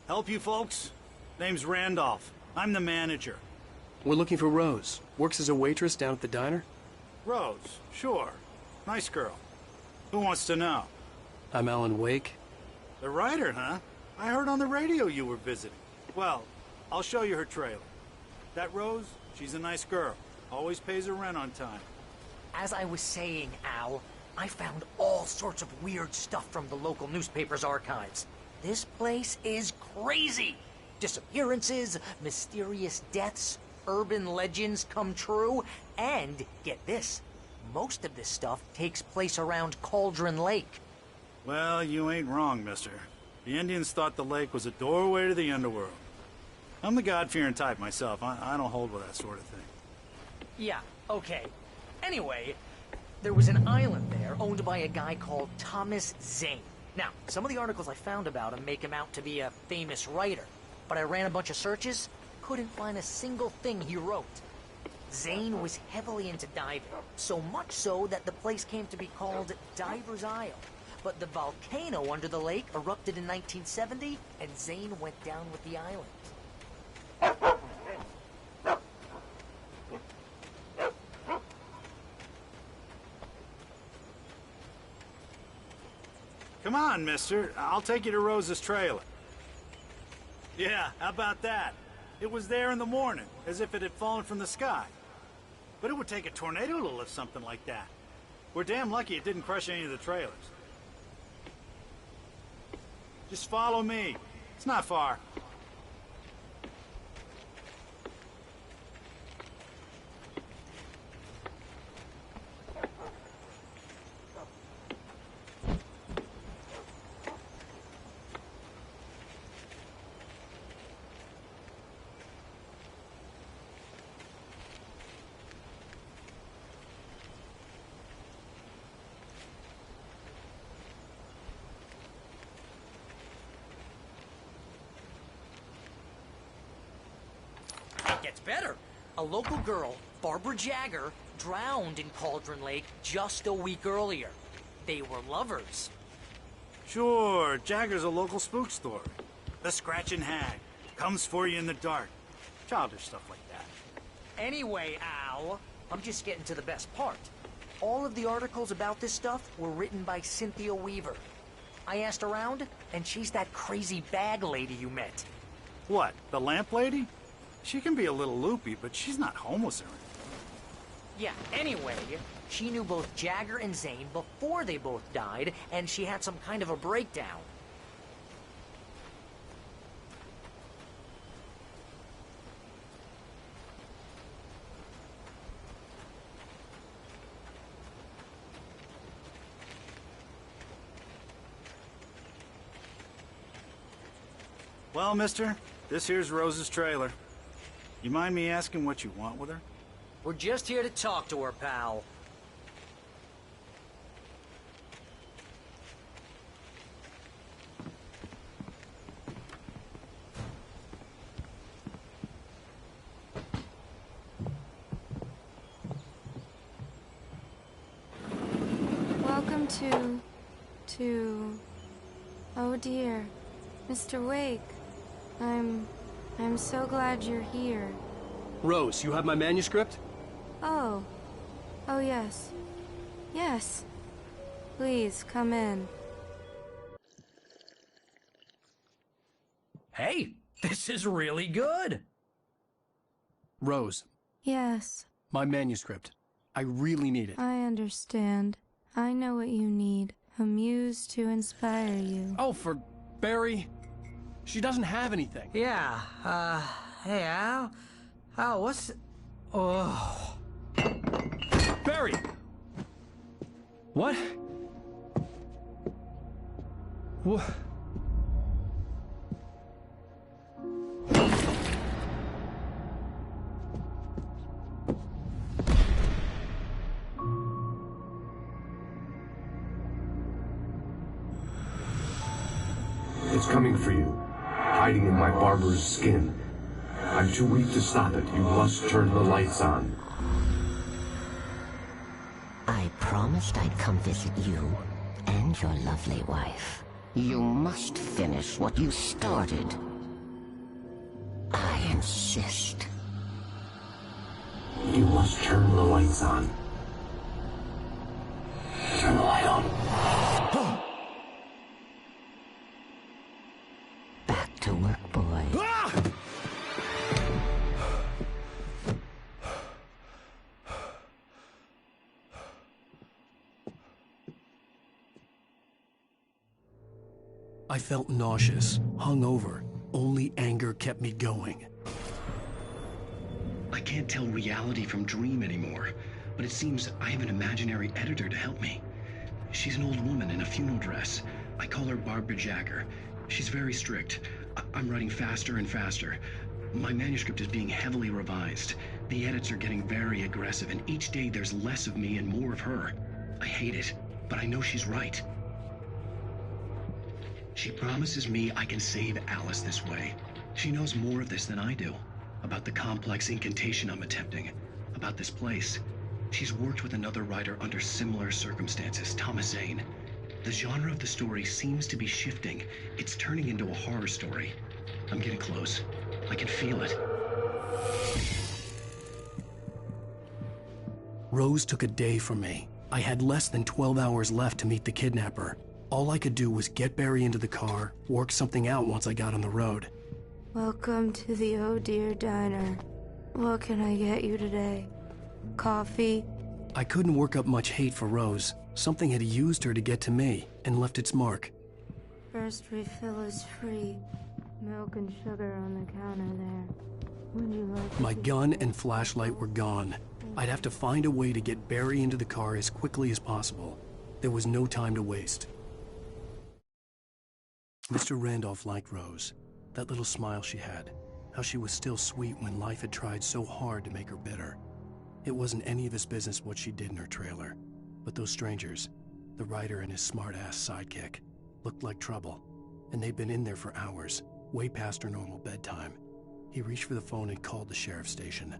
Help you folks? Name's Randolph. I'm the manager. We're looking for Rose. Works as a waitress down at the diner. Rose, sure. Nice girl. Who wants to know? I'm Alan Wake. The writer, huh? I heard on the radio you were visiting. Well, I'll show you her trailer. That Rose, she's a nice girl. Always pays her rent on time. As I was saying, Al, I found all sorts of weird stuff from the local newspaper's archives. This place is crazy! Disappearances, mysterious deaths, urban legends come true, and, get this, most of this stuff takes place around Cauldron Lake. Well, you ain't wrong, mister. The Indians thought the lake was a doorway to the underworld. I'm the God-fearing type myself. I don't hold with that sort of thing. Yeah, okay. Anyway, there was an island there owned by a guy called Thomas Zane. Now, some of the articles I found about him make him out to be a famous writer, but I ran a bunch of searches, couldn't find a single thing he wrote. Zane was heavily into diving, so much so that the place came to be called Diver's Isle. But the volcano under the lake erupted in 1970, and Zane went down with the island. Come on, mister. I'll take you to Rose's trailer. Yeah, how about that? It was there in the morning, as if it had fallen from the sky. But it would take a tornado to lift something like that. We're damn lucky it didn't crush any of the trailers. Just follow me. It's not far. Gets better. A local girl, Barbara Jagger, drowned in Cauldron Lake just a week earlier. They were lovers. Sure, Jagger's a local spook story. The Scratching Hag. Comes for you in the dark. Childish stuff like that. Anyway, Al, I'm just getting to the best part. All of the articles about this stuff were written by Cynthia Weaver. I asked around, and she's that crazy bag lady you met. What, the lamp lady? She can be a little loopy, but she's not homeless or anything. Yeah, anyway, she knew both Jagger and Zane before they both died, and she had some kind of a breakdown. Well, mister, this here's Rose's trailer. You mind me asking what you want with her? We're just here to talk to her, pal. Welcome to... Oh dear, Mr. Wake. I'm so glad you're here. Rose, you have my manuscript? Oh. Oh, yes. Yes. Please, come in. Hey, this is really good. Rose, Yes, my manuscript. I really need it. I understand. I know what you need. A muse to inspire you. Oh, for Barry. She doesn't have anything. Yeah, hey, Al? Al, what's... Oh... Barry! What? What? It's coming for you, hiding in my barber's skin. I'm too weak to stop it. You must turn the lights on. I promised I'd come visit you and your lovely wife. You must finish what you started. insist. You must turn the lights on. Turn the light on. Back to work, boy. I felt nauseous, hungover. Only anger kept me going. I can't tell reality from dream anymore, but it seems I have an imaginary editor to help me. She's an old woman in a funeral dress. I call her Barbara Jagger. She's very strict. I'm writing faster and faster. My manuscript is being heavily revised. The edits are getting very aggressive, and each day there's less of me and more of her. I hate it, but I know she's right. She promises me I can save Alice this way. She knows more of this than I do. About the complex incantation I'm attempting. About this place. She's worked with another writer under similar circumstances, Thomas Zane. The genre of the story seems to be shifting. It's turning into a horror story. I'm getting close. I can feel it. Rose took a day from me. I had less than 12 hours left to meet the kidnapper. All I could do was get Barry into the car, work something out once I got on the road. Welcome to the Oh Dear Diner. What can I get you today? Coffee? I couldn't work up much hate for Rose. Something had used her to get to me and left its mark. First refill is free. Milk and sugar on the counter there. Would you like My gun and flashlight were gone. I'd have to find a way to get Barry into the car as quickly as possible. There was no time to waste. Mr. Randolph liked Rose. That little smile she had. How she was still sweet when life had tried so hard to make her bitter. It wasn't any of his business what she did in her trailer. But those strangers, the writer and his smart-ass sidekick, looked like trouble. And they'd been in there for hours, way past her normal bedtime. He reached for the phone and called the sheriff's station.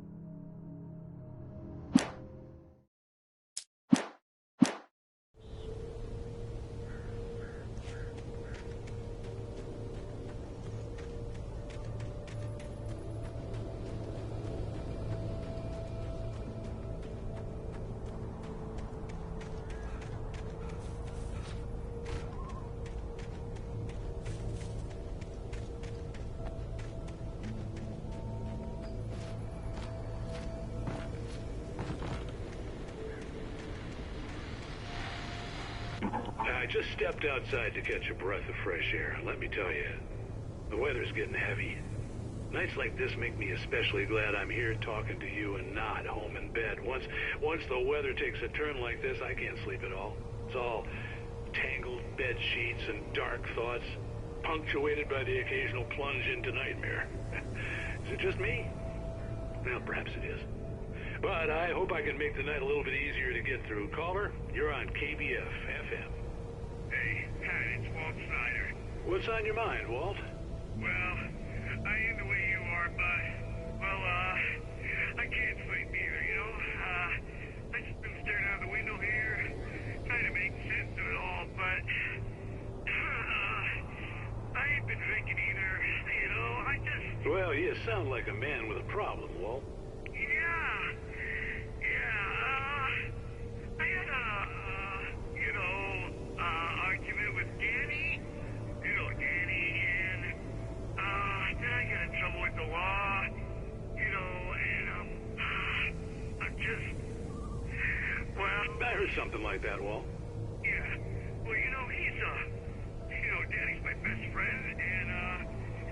I just stepped outside to catch a breath of fresh air. Let me tell you, the weather's getting heavy. Nights like this make me especially glad I'm here talking to you and not home in bed. Once the weather takes a turn like this, I can't sleep at all. It's all tangled bed sheets and dark thoughts, punctuated by the occasional plunge into nightmare. Is it just me? Well, perhaps it is. But I hope I can make the night a little bit easier to get through. Caller, you're on KBF FM. Hey, Pat, it's Walt Snyder. What's on your mind, Walt? Well, I am the way you are, but, I can't sleep either, you know? I just been staring out the window here, trying to make sense of it all, but, I ain't been drinking either, you know? Well, you sound like a man with a problem, Walt. I had argument with Danny. You know Danny, and, then I got in trouble with the law, you know, and, I'm just, well... I heard something like that, Walt. Yeah, well, you know, Danny's my best friend, and,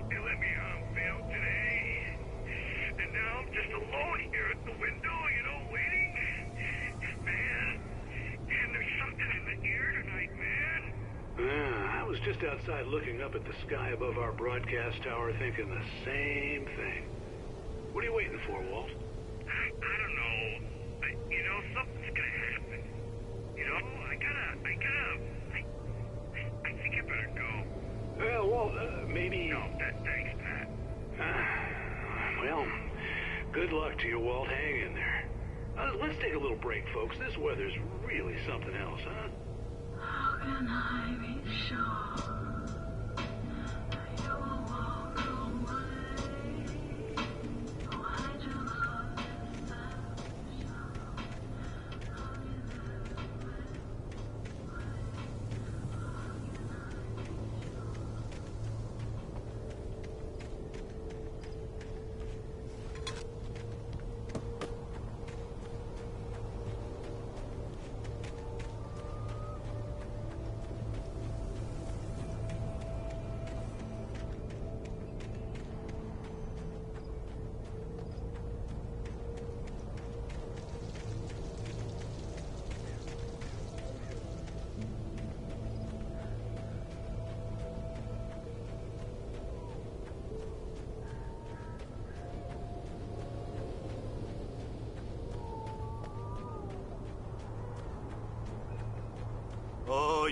they let me, bail today, and now I'm just alone here at the window, you know, waiting, man, and there's something in the air tonight, man. I was just outside looking up at the sky above our broadcast tower thinking the same thing. What are you waiting for, Walt? I don't know. You know, something's gonna happen. You know, I think I better go. Well, Walt, maybe... No, thanks, Pat. Well, good luck to you, Walt. Hang in there. Let's take a little break, folks. This weather's really something else, huh? How can I be sure you will walk away?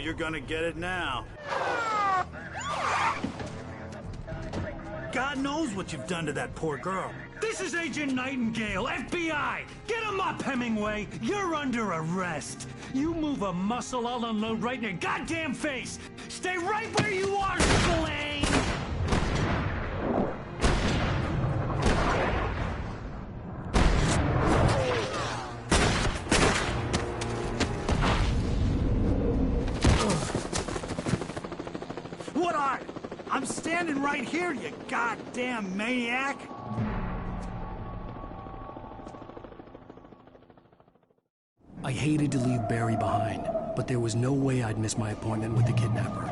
you're gonna get it now. God knows what you've done to that poor girl. This is Agent Nightingale, FBI! Get him up, Hemingway! You're under arrest! You move a muscle, I'll unload right in your goddamn face! Stay right where you are, Spillane! What are you? I'm standing right here, you goddamn maniac! I hated to leave Barry behind, but there was no way I'd miss my appointment with the kidnapper.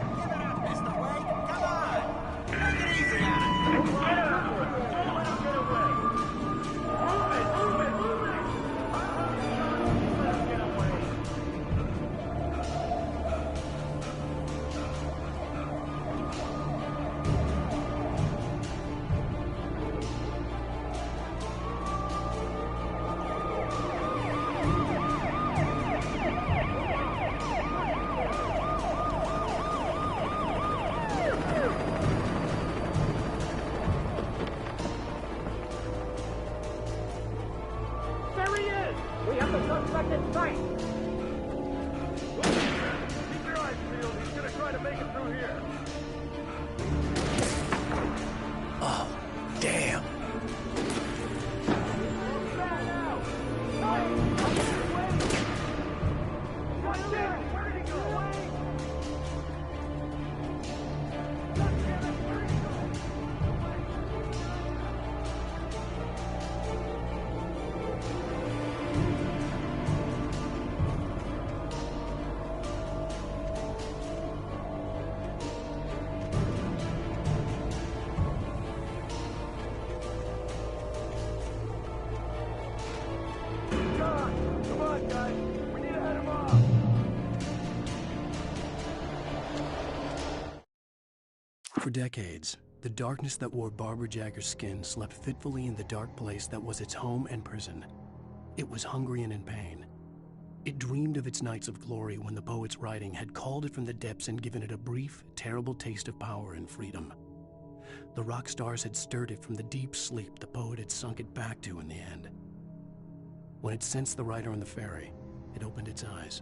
For decades, the darkness that wore Barbara Jagger's skin slept fitfully in the dark place that was its home and prison. It was hungry and in pain. It dreamed of its nights of glory when the poet's writing had called it from the depths and given it a brief, terrible taste of power and freedom. The rock stars had stirred it from the deep sleep the poet had sunk it back to in the end. When it sensed the writer on the ferry, it opened its eyes.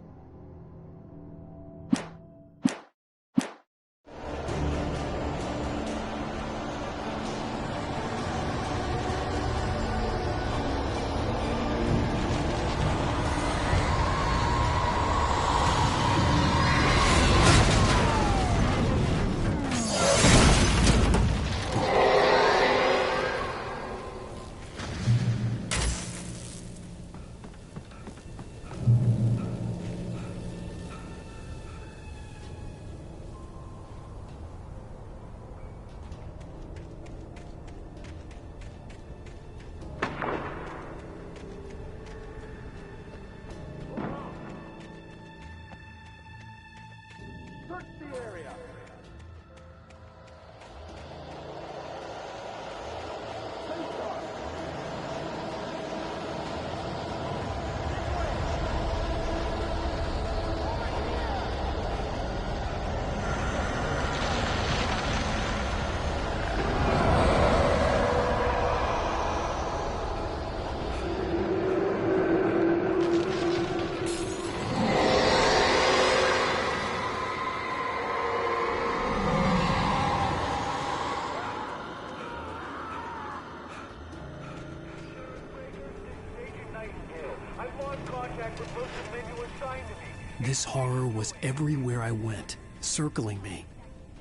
This horror was everywhere I went, circling me.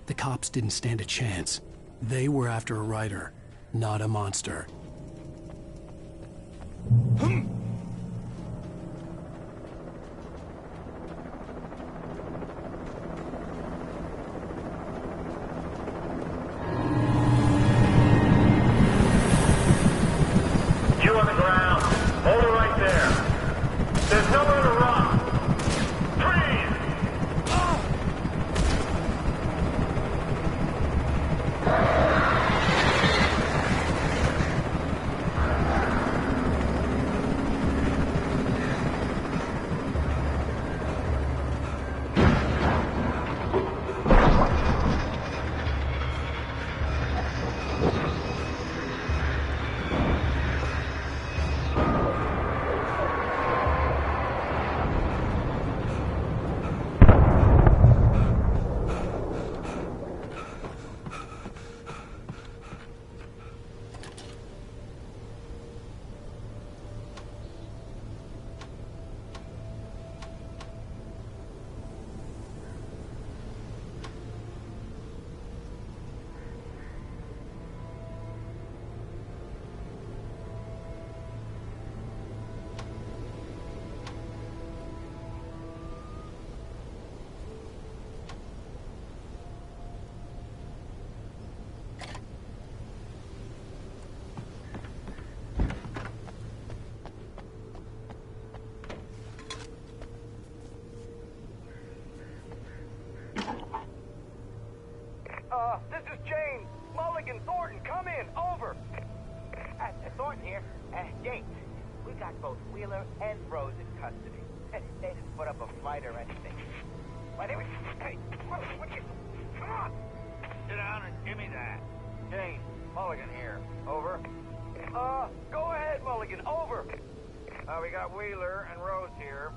The cops didn't stand a chance. They were after a writer, not a monster. You on the ground. Hold it right there. There's nowhere to run. This is James. Mulligan, Thornton, come in. Over. Thornton here. James, we got both Wheeler and Rose in custody. They didn't put up a fight or anything. Why, they were... Hey, what you... Come on! Sit down and give me that. James, Mulligan here. Over. Go ahead, Mulligan. Over. We got Wheeler and Rose here.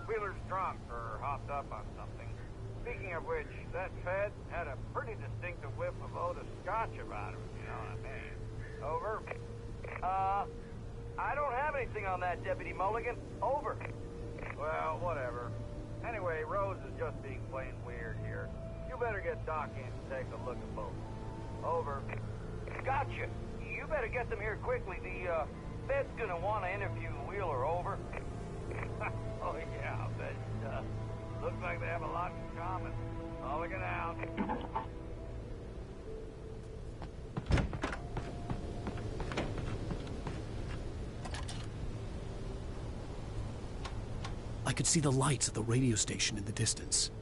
Wheeler's drunk or hopped up on something. Speaking of which, that Fed had a pretty distinctive whiff of Otis Scotch about him, you know what I mean? Over. I don't have anything on that, Deputy Mulligan. Over. Well, whatever. Anyway, Rose is just being plain weird here. You better get Doc in to take a look at both. Over. Gotcha. You better get them here quickly. The, Fed's gonna want to interview Wheeler. Over. Oh, yeah, I'll bet it does. Looks like they have a lot in common. Mulligan out. I could see the lights of the radio station in the distance.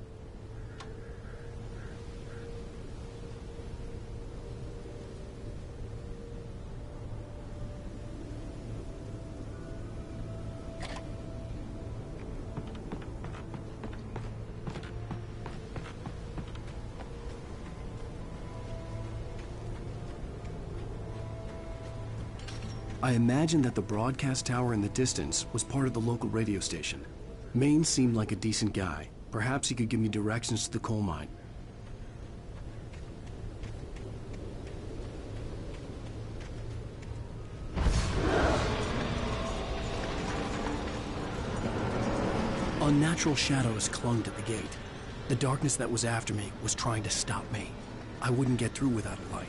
I imagined that the broadcast tower in the distance was part of the local radio station. Maine seemed like a decent guy. Perhaps he could give me directions to the coal mine. Unnatural shadows clung to the gate. The darkness that was after me was trying to stop me. I wouldn't get through without a light.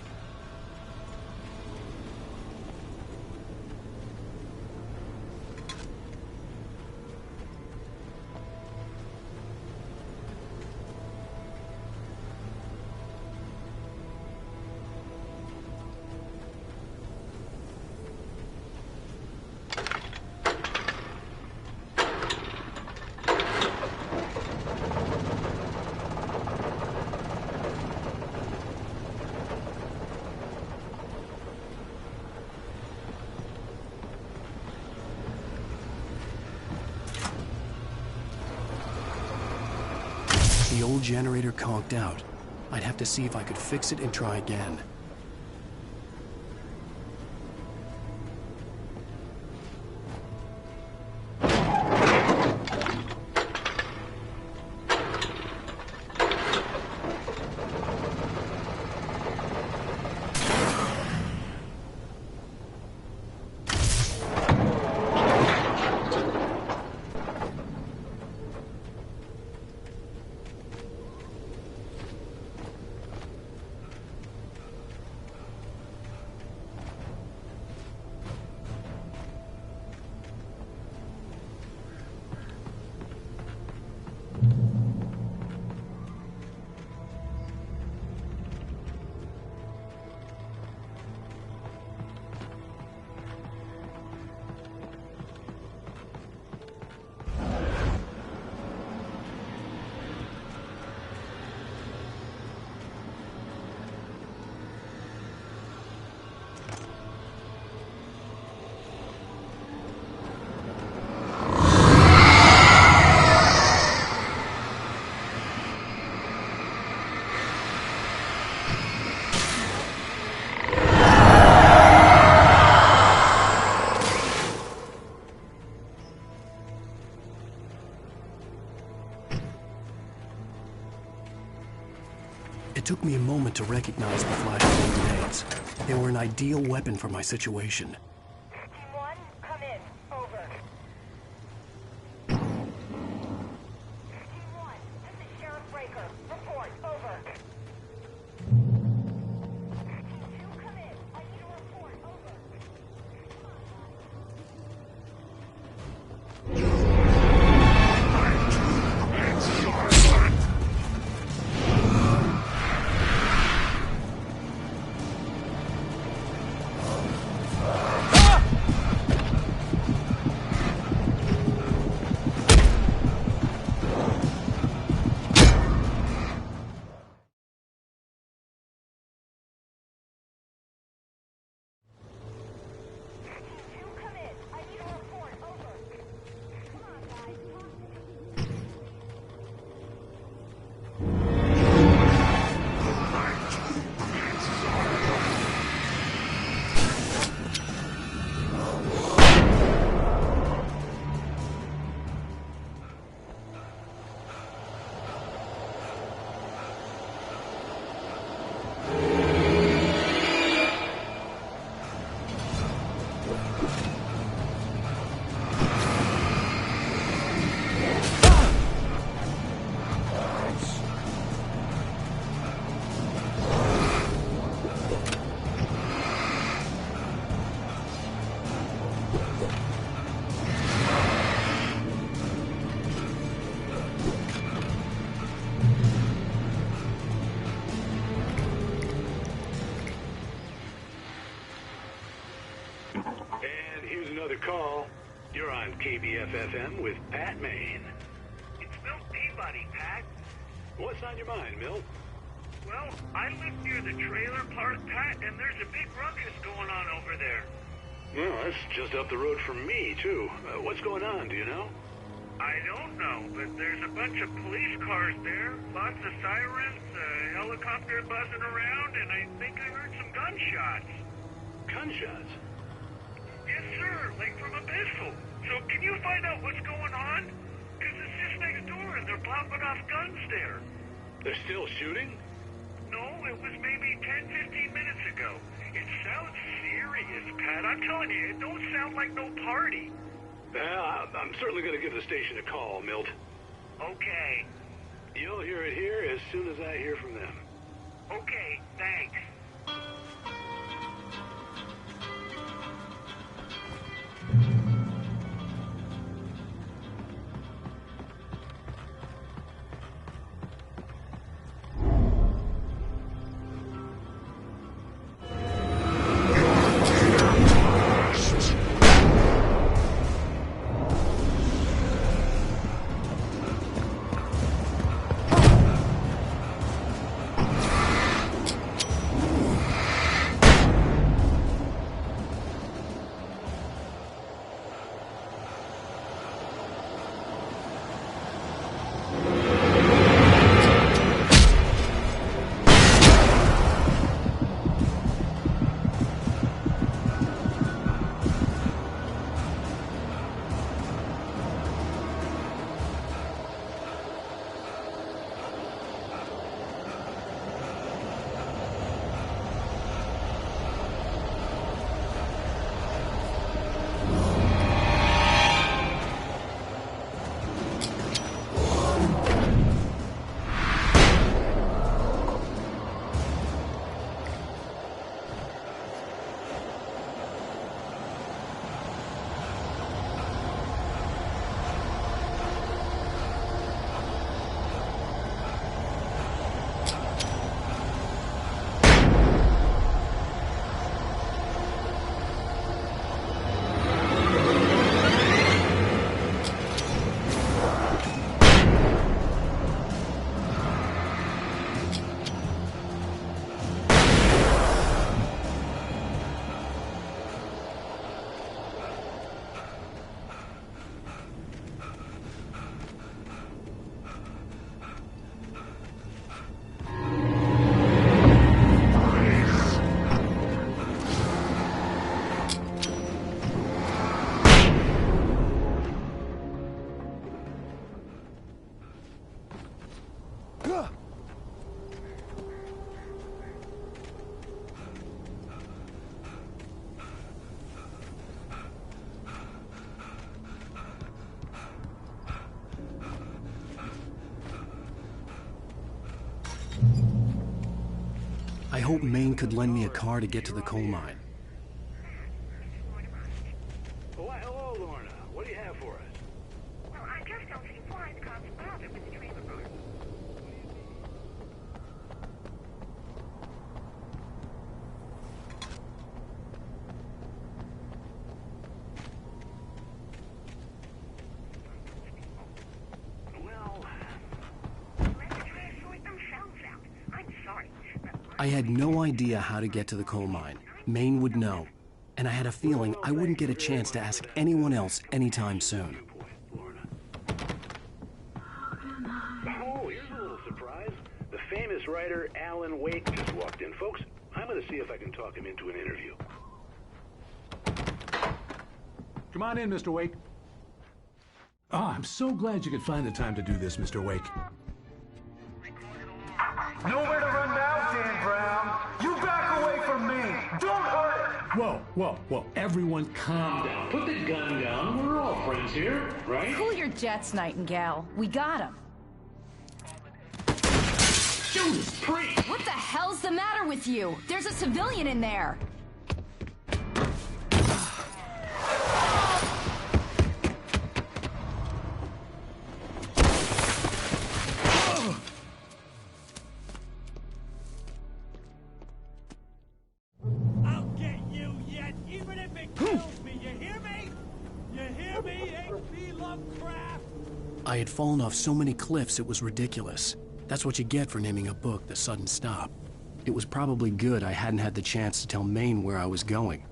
The old generator conked out. I'd have to see if I could fix it and try again. It took me a moment to recognize the flashbang grenades. They were an ideal weapon for my situation. Team 1, come in. Over. Team 1, this is Sheriff Breaker. Report. Over. Team 2, come in. I need a report. Over. Come on. another call. You're on KBF-FM with Pat Maine. It's Milt Peabody, Pat. What's on your mind, Milt? Well, I live near the trailer park, Pat, and there's a big ruckus going on over there. Well, that's just up the road from me, too. What's going on, do you know? I don't know, but there's a bunch of police cars there, lots of sirens, a helicopter buzzing around, and I think I heard some gunshots. Gunshots? Yes, sir, like from a pistol. So can you find out what's going on? Because it's just next door and they're popping off guns there. They're still shooting? No, it was maybe 10, 15 minutes ago. It sounds serious, Pat. I'm telling you, it don't sound like no party. Well, I'm certainly going to give the station a call, Milt. Okay. You'll hear it here as soon as I hear from them. Okay, thanks. I hoped Maine could lend me a car to get to the coal mine. Why, hello, Lorna. What do you have for us? Well, I just don't see why the cops bothered with the trailer park. I had no idea how to get to the coal mine. Maine would know. And I had a feeling I wouldn't get a chance to ask anyone else anytime soon. Oh, here's a little surprise. The famous writer Alan Wake just walked in. Folks, I'm going to see if I can talk him into an interview. Come on in, Mr. Wake. Oh, I'm so glad you could find the time to do this, Mr. Wake. Nowhere to run now, Dan Brown. You back away from me. Don't hurt it. Whoa. Everyone calm down. Put the gun down. We're all friends here, right? Cool your jets, Nightingale. We got him. Judas Priest! What the hell's the matter with you? There's a civilian in there. I'll get you yet, even if it kills me, you hear me? I had fallen off so many cliffs it was ridiculous. That's what you get for naming a book The Sudden Stop. It was probably good I hadn't had the chance to tell Maine where I was going.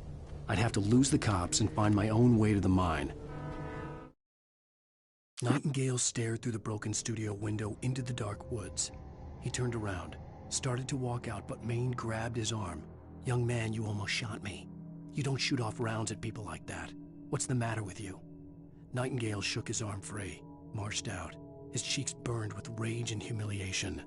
I'd have to lose the cops and find my own way to the mine. Nightingale stared through the broken studio window into the dark woods. He turned around, started to walk out, but Maine grabbed his arm. "Young man, you almost shot me. You don't shoot off rounds at people like that. What's the matter with you?" Nightingale shook his arm free, marched out. His cheeks burned with rage and humiliation.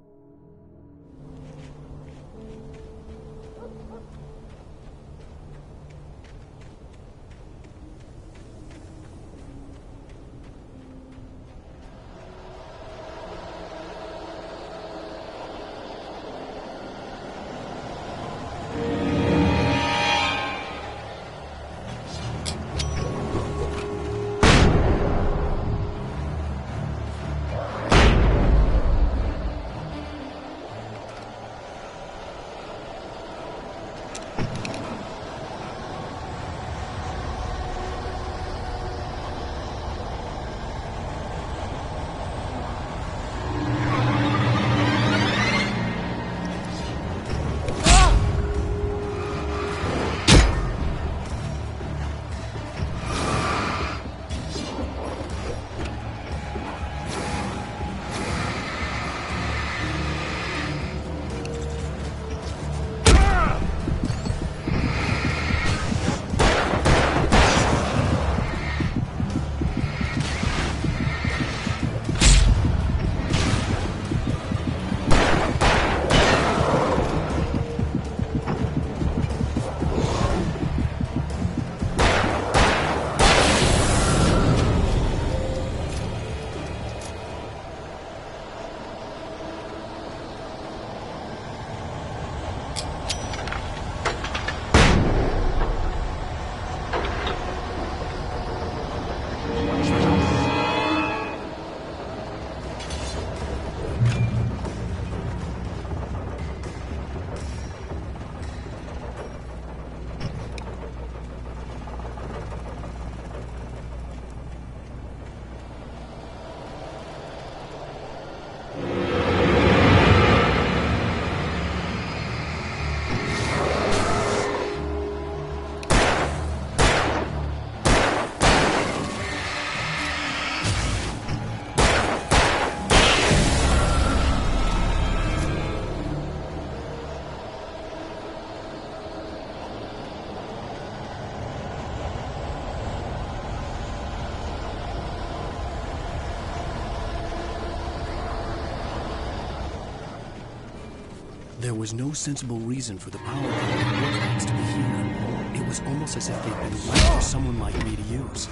There was no sensible reason for the power company to be here. It was almost as if they'd been left for someone like me to use.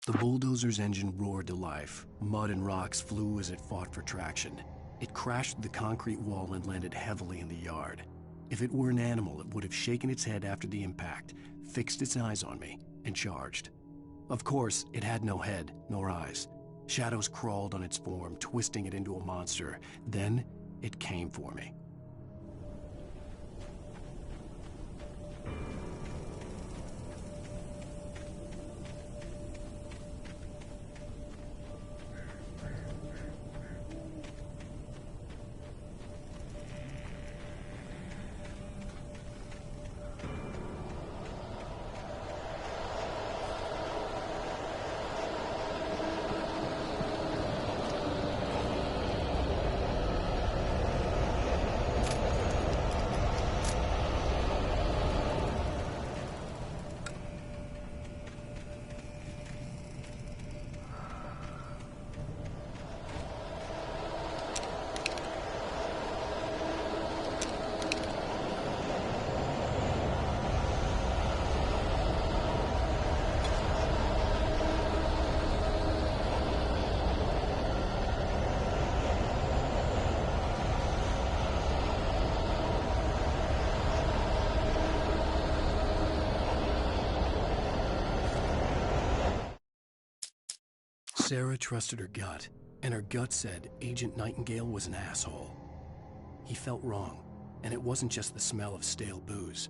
The bulldozer's engine roared to life. Mud and rocks flew as it fought for traction. It crashed through the concrete wall and landed heavily in the yard. If it were an animal, it would have shaken its head after the impact, fixed its eyes on me, and charged. Of course, it had no head, nor eyes. Shadows crawled on its form, twisting it into a monster. Then, it came for me. Sarah trusted her gut, and her gut said Agent Nightingale was an asshole. He felt wrong, and it wasn't just the smell of stale booze.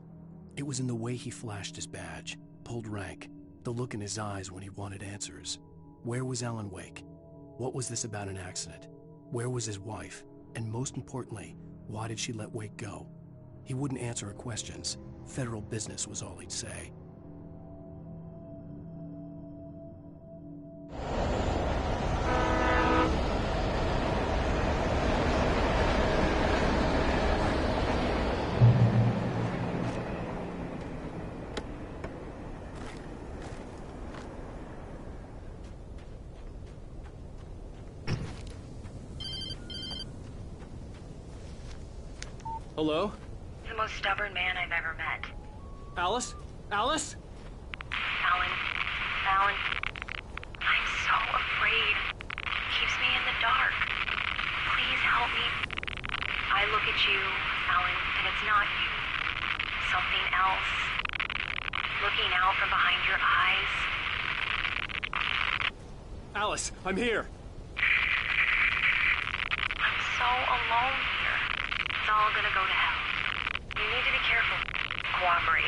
It was in the way he flashed his badge, pulled rank, the look in his eyes when he wanted answers. Where was Alan Wake? What was this about an accident? Where was his wife? And most importantly, why did she let Wake go? He wouldn't answer her questions. Federal business was all he'd say. Hello? The most stubborn man I've ever met. Alice? Alice? Alan. Alan. I'm so afraid. It keeps me in the dark. Please help me. I look at you, Alan, and it's not you. Something else. Looking out from behind your eyes. Alice, I'm here. I'm so alone here. It's all gonna go to hell. You need to be careful. Cooperate.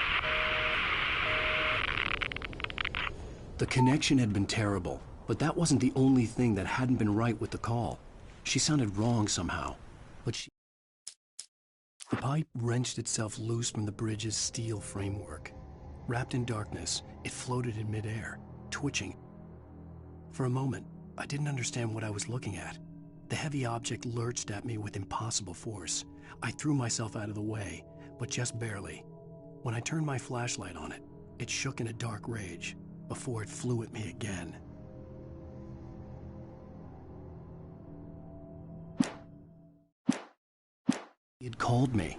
The connection had been terrible, but that wasn't the only thing that hadn't been right with the call. She sounded wrong somehow, but she... The pipe wrenched itself loose from the bridge's steel framework. Wrapped in darkness, it floated in midair, twitching. For a moment, I didn't understand what I was looking at. The heavy object lurched at me with impossible force. I threw myself out of the way, but just barely. When I turned my flashlight on it, it shook in a dark rage before it flew at me again. It called me.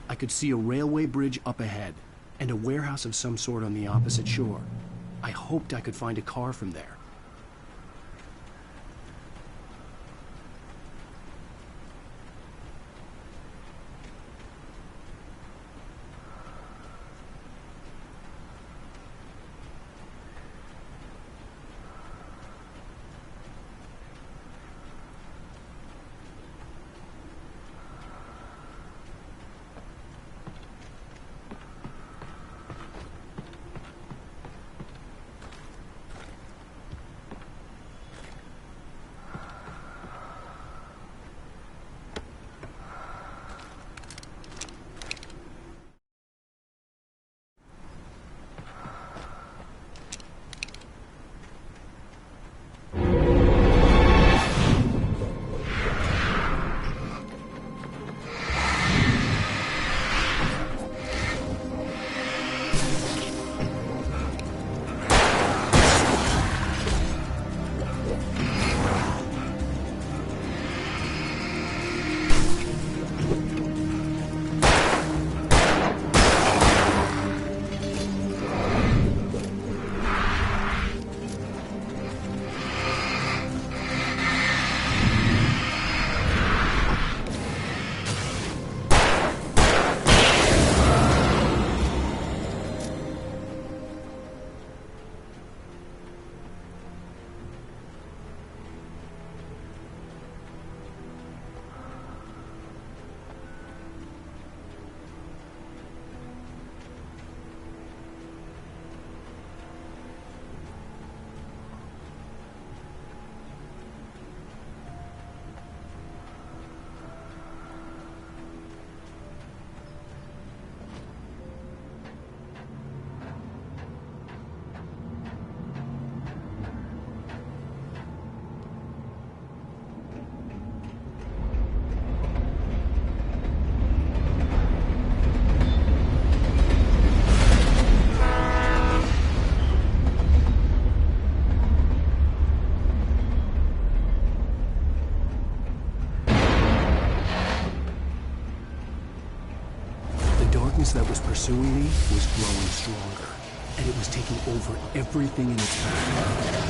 I could see a railway bridge up ahead and a warehouse of some sort on the opposite shore. I hoped I could find a car from there. pursuing me was growing stronger, and it was taking over everything in its path.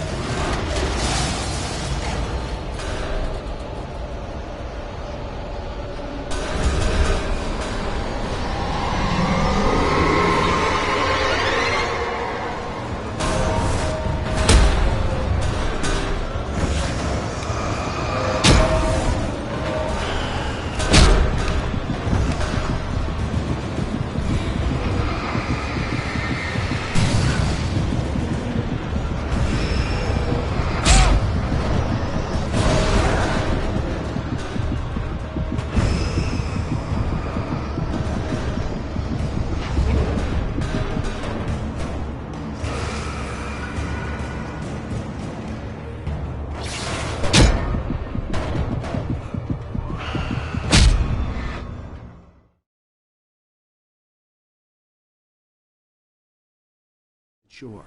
Sure.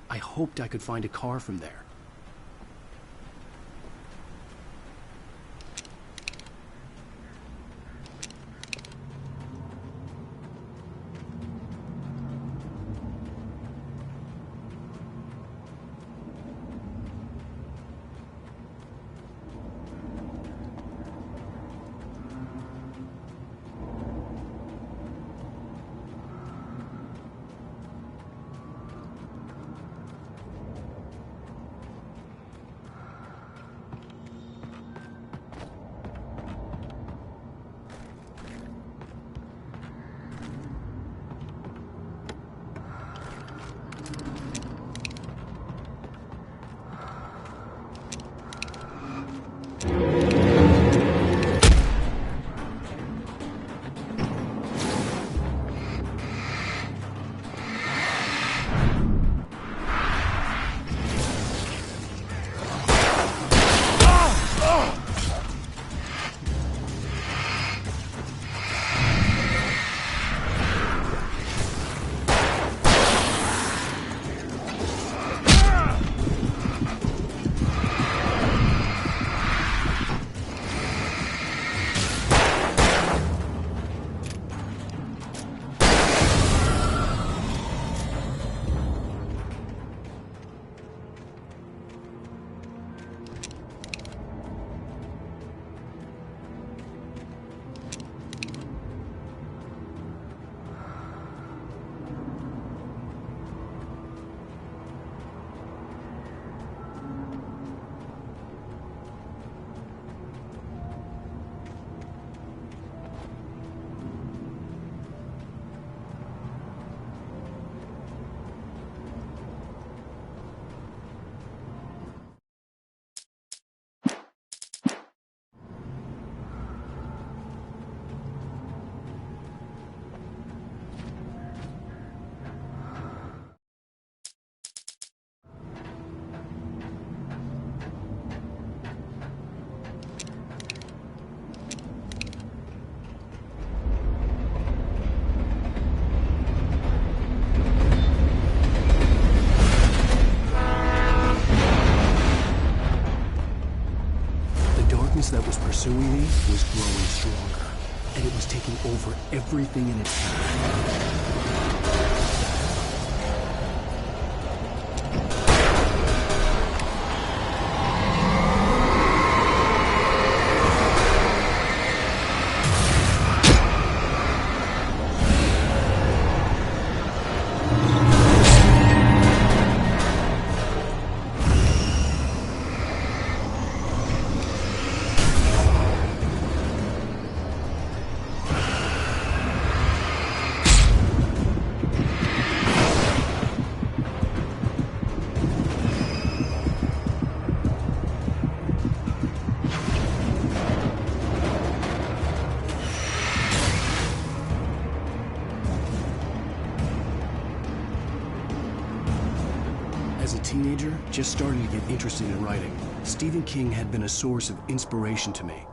I hoped I could find a car from there. That was pursuing me was growing stronger, and it was taking over everything in its path. As a teenager, just starting to get interested in writing, Stephen King had been a source of inspiration to me.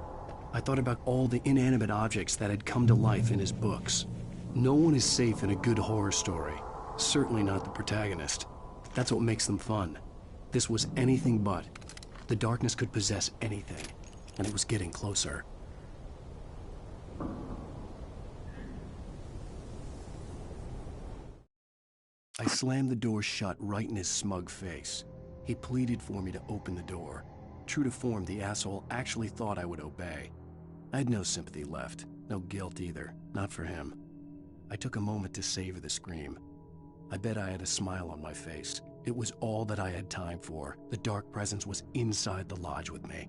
I thought about all the inanimate objects that had come to life in his books. No one is safe in a good horror story. Certainly not the protagonist. That's what makes them fun. This was anything but. The darkness could possess anything, and it was getting closer. I slammed the door shut right in his smug face. He pleaded for me to open the door. True to form, the asshole actually thought I would obey. I had no sympathy left, no guilt either, not for him. I took a moment to savor the scream. I bet I had a smile on my face. It was all that I had time for. The dark presence was inside the lodge with me.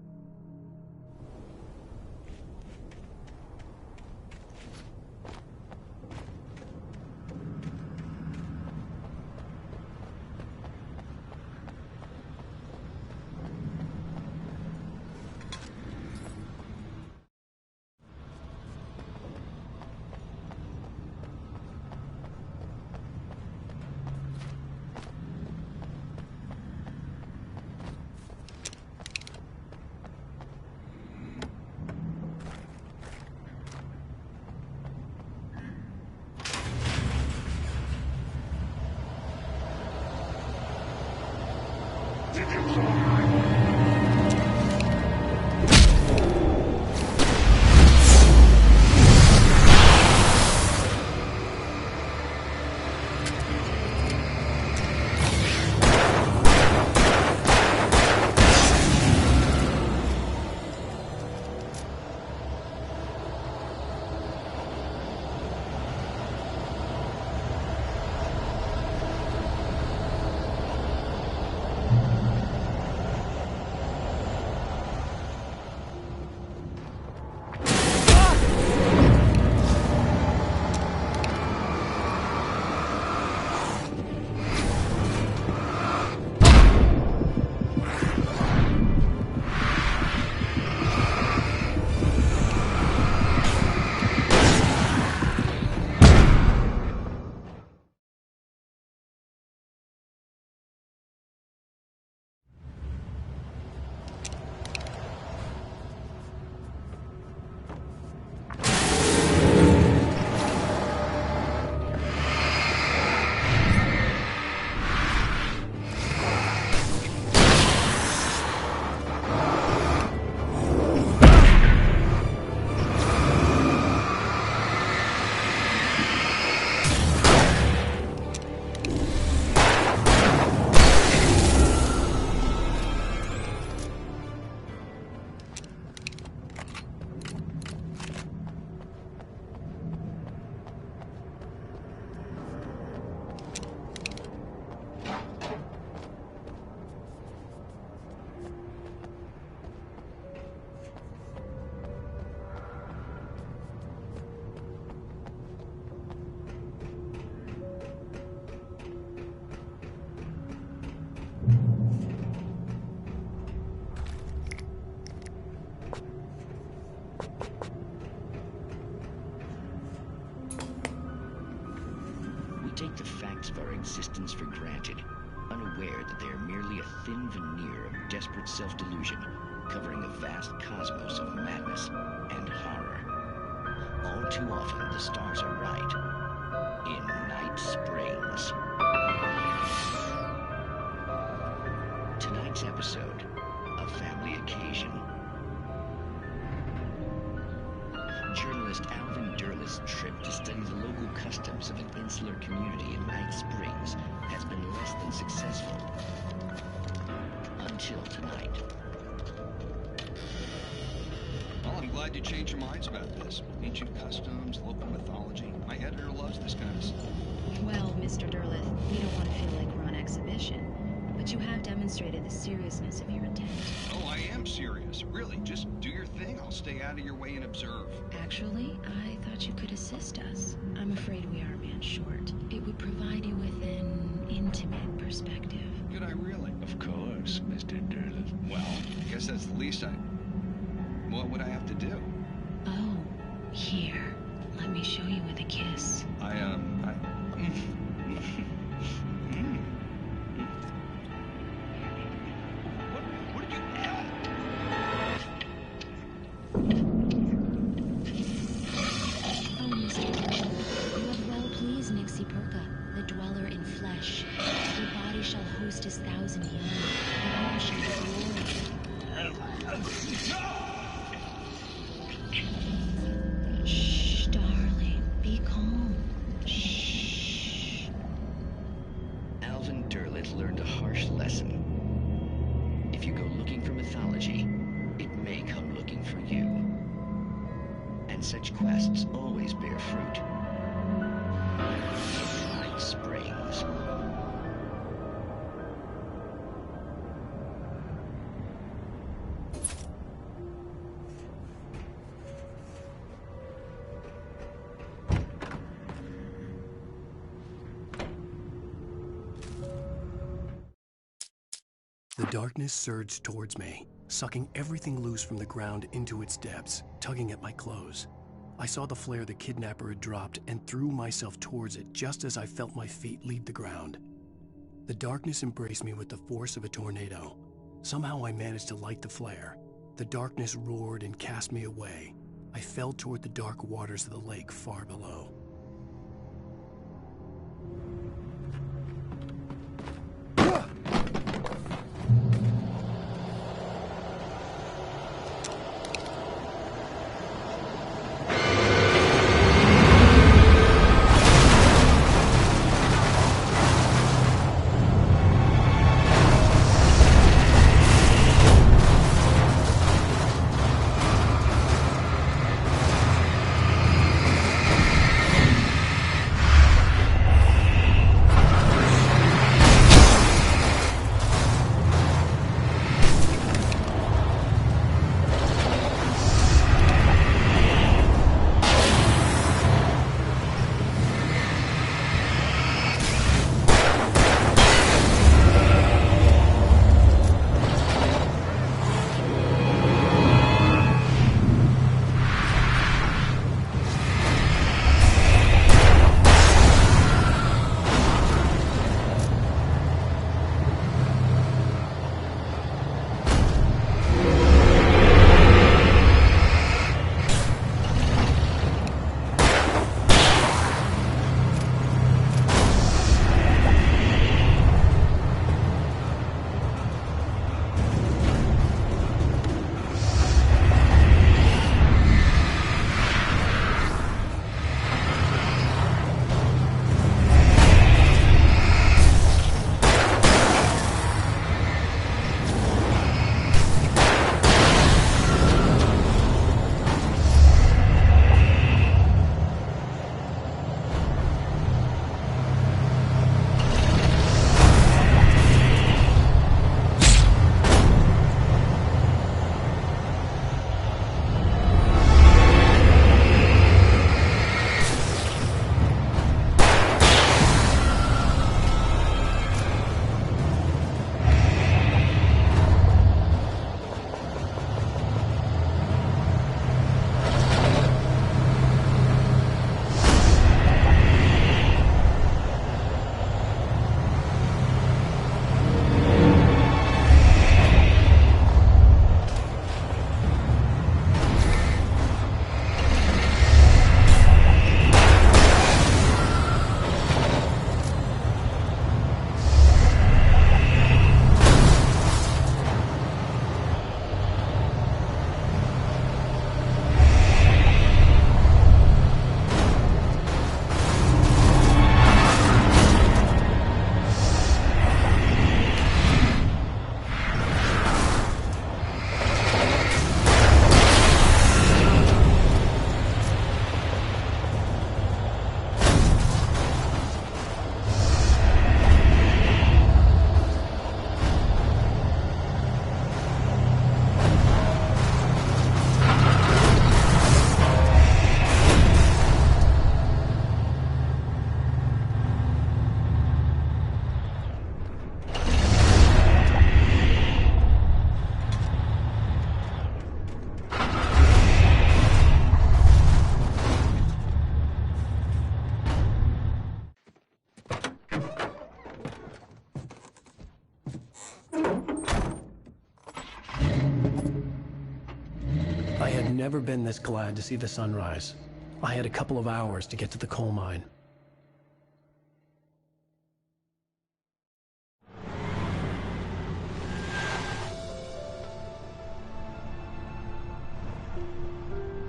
take the facts of our existence for granted, unaware that they are merely a thin veneer of desperate self-delusion, covering a vast cosmos of madness and horror. All too often, the stars are right. In Night Springs. Tonight's episode, a family occasion. Journalist Alvin Derlis' trip to study the local customs of an insular community in Night Springs has been less than successful. Until tonight. Well, I'm glad you changed your minds about this. Ancient customs, local mythology. My editor loves this kind of stuff. Well, Mr. Derlis, we don't want to feel like we're on exhibition. But you have demonstrated the seriousness of your intent. Oh, I am serious. Really, just do your thing. I'll stay out of your way and observe. Actually, I thought you could assist us. I'm afraid we are a man short. It would provide you with an intimate perspective. Could I really? Of course, Mr. Derlis. Well, I guess that's the least I... What would I have to do? Oh, here. Let me show you with a kiss. lesson. If you go looking for mythology, it may come looking for you. And such quests always bear fruit. Night Springs. The darkness surged towards me, sucking everything loose from the ground into its depths, tugging at my clothes. I saw the flare the kidnapper had dropped and threw myself towards it just as I felt my feet leave the ground. The darkness embraced me with the force of a tornado. Somehow I managed to light the flare. The darkness roared and cast me away. I fell toward the dark waters of the lake far below. I had never been this glad to see the sunrise. I had a couple of hours to get to the coal mine.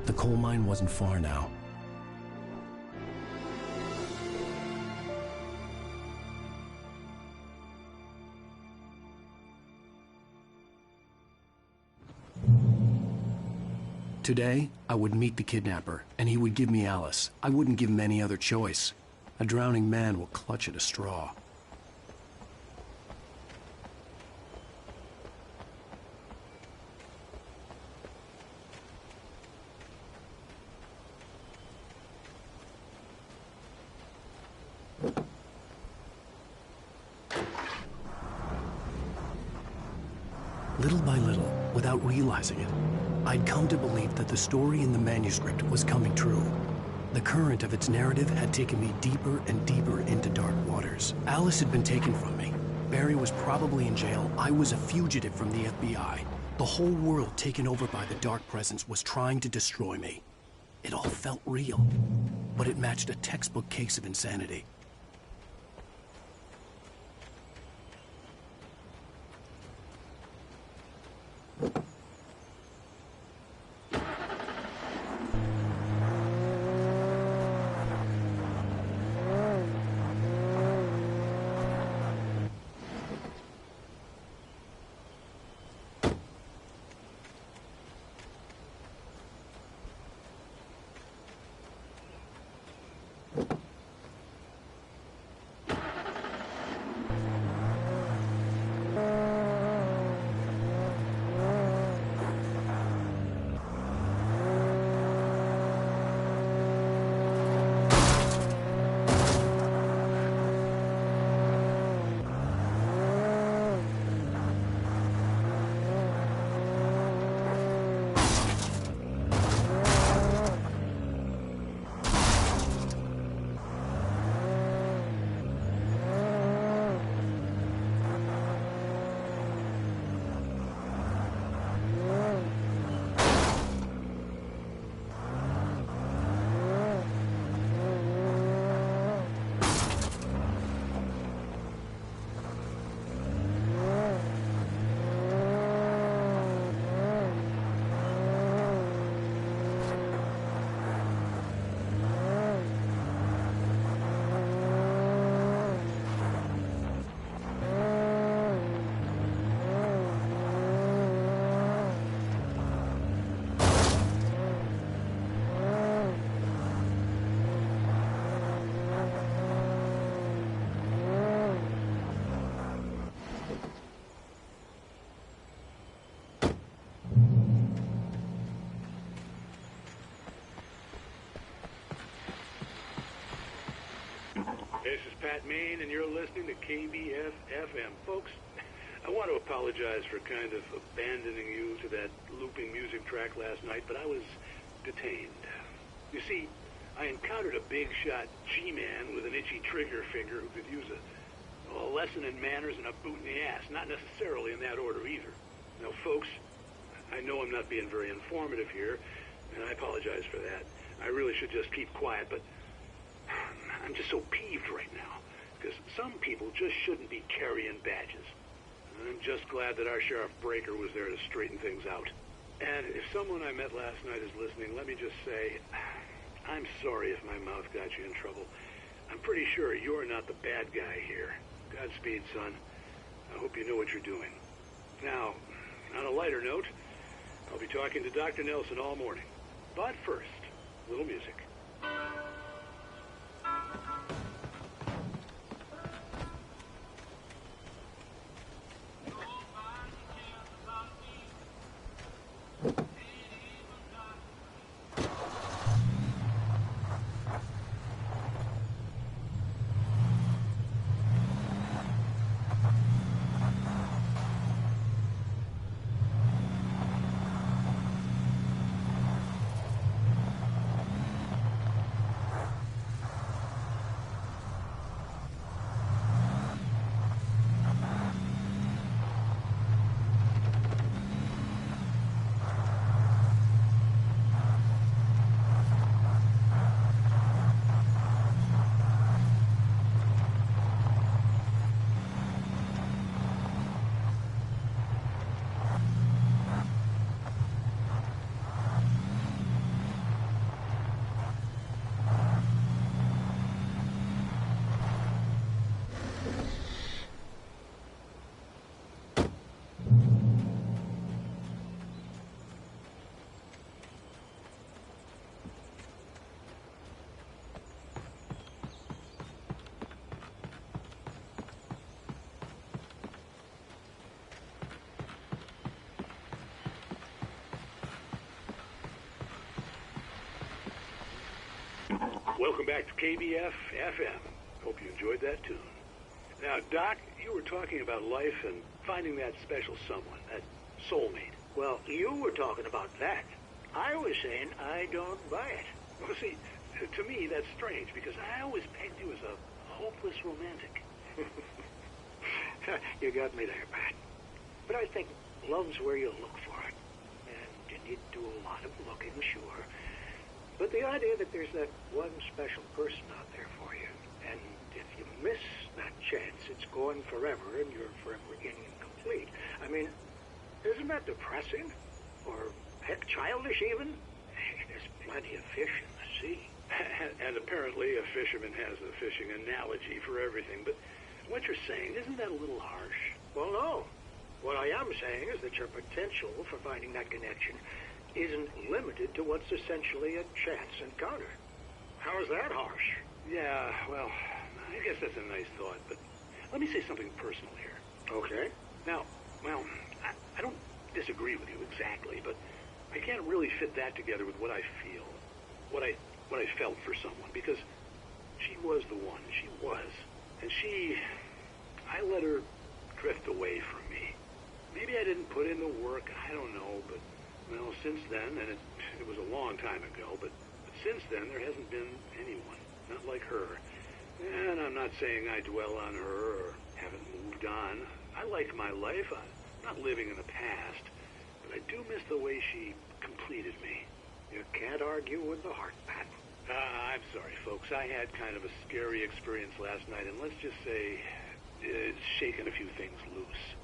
The coal mine wasn't far now. Today, I would meet the kidnapper, and he would give me Alice. I wouldn't give him any other choice. A drowning man will clutch at a straw. Little by little, without realizing it, I'd come to believe that the story in the manuscript was coming true. The current of its narrative had taken me deeper and deeper into dark waters. Alice had been taken from me. Barry was probably in jail. I was a fugitive from the FBI. The whole world taken over by the Dark Presence was trying to destroy me. It all felt real, but it matched a textbook case of insanity. This is Pat Maine, and you're listening to KBF-FM. Folks, I want to apologize for kind of abandoning you to that looping music track last night, but I was detained. You see, I encountered a big-shot G-man with an itchy trigger finger who could use a lesson in manners and a boot in the ass. Not necessarily in that order, either. Now, folks, I know I'm not being very informative here, and I apologize for that. I really should just keep quiet, but I'm just so peeved right now, because some people just shouldn't be carrying badges. And I'm just glad that our Sheriff Breaker was there to straighten things out. And if someone I met last night is listening, let me just say, I'm sorry if my mouth got you in trouble. I'm pretty sure you're not the bad guy here. Godspeed, son. I hope you know what you're doing. Now, on a lighter note, I'll be talking to Dr. Nelson all morning. But first, a little music. Welcome back to KBF FM. Hope you enjoyed that tune. Now, Doc, you were talking about life and finding that special someone, that soulmate. Well, you were talking about that. I was saying I don't buy it. Well, see, to me, that's strange, because I always pegged you as a hopeless romantic. You got me there, Pat. But I think love's where you look for it. And you need to do a lot of looking, sure. But the idea that there's that one special person out there for you, and if you miss that chance, it's gone forever, and you're forever incomplete. I mean, isn't that depressing? Or, heck, childish even? There's plenty of fish in the sea. And apparently a fisherman has a fishing analogy for everything, but what you're saying, isn't that a little harsh? Well, no. What I am saying is that your potential for finding that connection isn't limited to what's essentially a chance encounter. How is that harsh? Yeah, well, I guess that's a nice thought, but let me say something personal here. Okay. Now, well, I don't disagree with you exactly, but I can't really fit that together with what I feel, what I felt for someone, because she was the one. She was. And I let her drift away from me. Maybe I didn't put in the work, I don't know, but, well, since then, and it was a long time ago, but since then, there hasn't been anyone, not like her. And I'm not saying I dwell on her or haven't moved on. I like my life. I'm not living in the past, but I do miss the way she completed me. You can't argue with the heart, Pat. I'm sorry, folks. I had kind of a scary experience last night, and let's just say it's shaken a few things loose.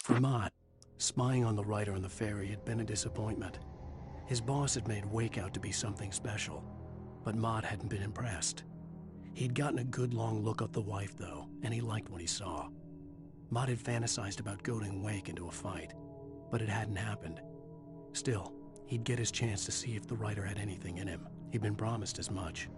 For Mott, spying on the writer on the ferry had been a disappointment. His boss had made Wake out to be something special, but Mott hadn't been impressed. He'd gotten a good long look at the wife, though, and he liked what he saw. Mott had fantasized about goading Wake into a fight, but it hadn't happened. Still, he'd get his chance to see if the writer had anything in him. He'd been promised as much.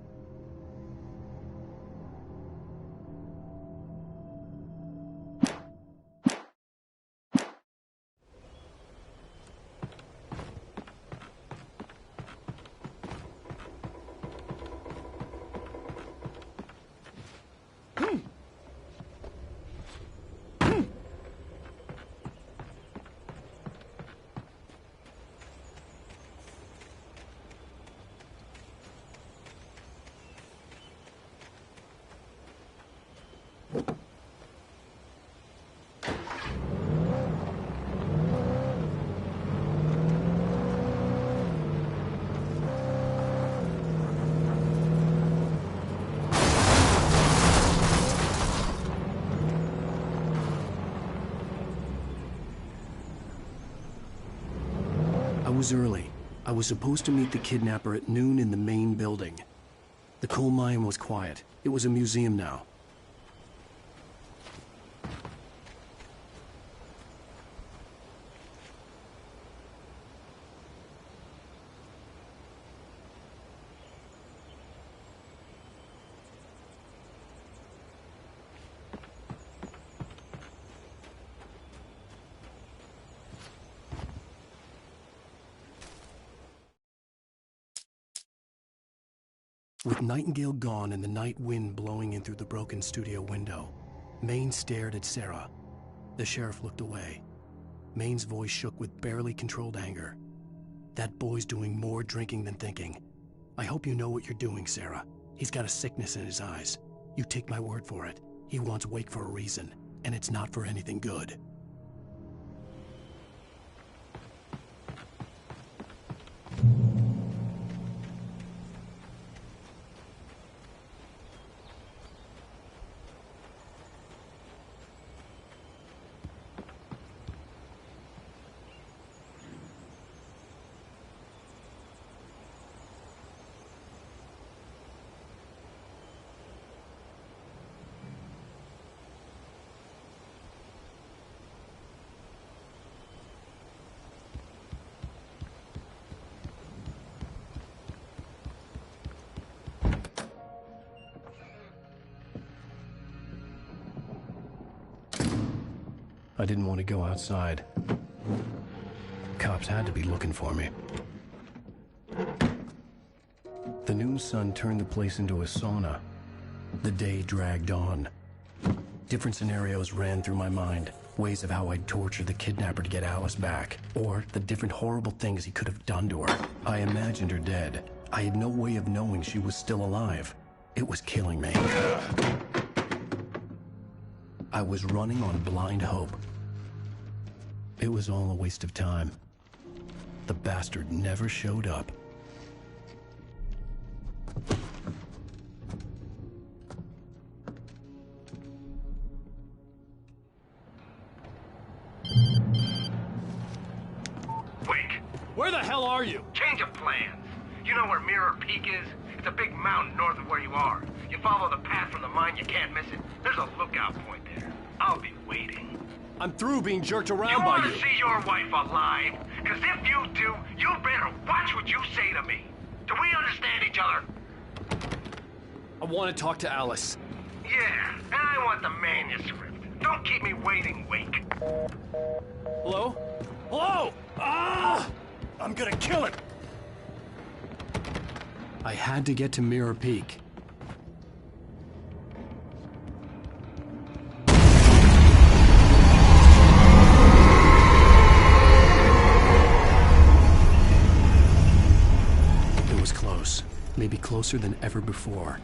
I was early. I was supposed to meet the kidnapper at noon in the main building. The coal mine was quiet. It was a museum now. With Nightingale gone and the night wind blowing in through the broken studio window, Maine stared at Sarah. The sheriff looked away. Maine's voice shook with barely controlled anger. That boy's doing more drinking than thinking. I hope you know what you're doing, Sarah. He's got a sickness in his eyes. You take my word for it. He wants Wake for a reason, and it's not for anything good. I didn't want to go outside. Cops had to be looking for me. The noon sun turned the place into a sauna. The day dragged on. Different scenarios ran through my mind. Ways of how I'd torture the kidnapper to get Alice back. Or the different horrible things he could have done to her. I imagined her dead. I had no way of knowing she was still alive. It was killing me. I was running on blind hope. It was all a waste of time. The bastard never showed up. Wake! Where the hell are you? Change of plans. You know where Mirror Peak is? It's a big mountain north of where you are. You follow the path from the mine, you can't miss it. There's a lookout point there. I'll be waiting. I'm through being jerked around You by want you. to see your wife alive? Because if you do, you better watch what you say to me. Do we understand each other? I want to talk to Alice. Yeah, and I want the manuscript. Don't keep me waiting, Wake. Hello? Hello! Ah! I'm gonna kill him! I had to get to Mirror Peak. It was close. Maybe closer than ever before.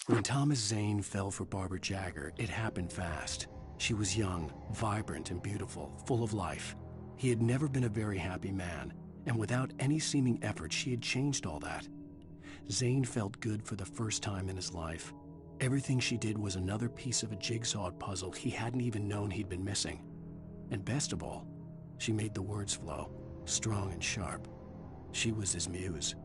When Thomas Zane fell for Barbara Jagger, it happened fast. She was young, vibrant, and beautiful, full of life. He had never been a very happy man, and without any seeming effort, she had changed all that. Zane felt good for the first time in his life. Everything she did was another piece of a jigsaw puzzle he hadn't even known he'd been missing. And best of all, she made the words flow, strong and sharp. She was his muse.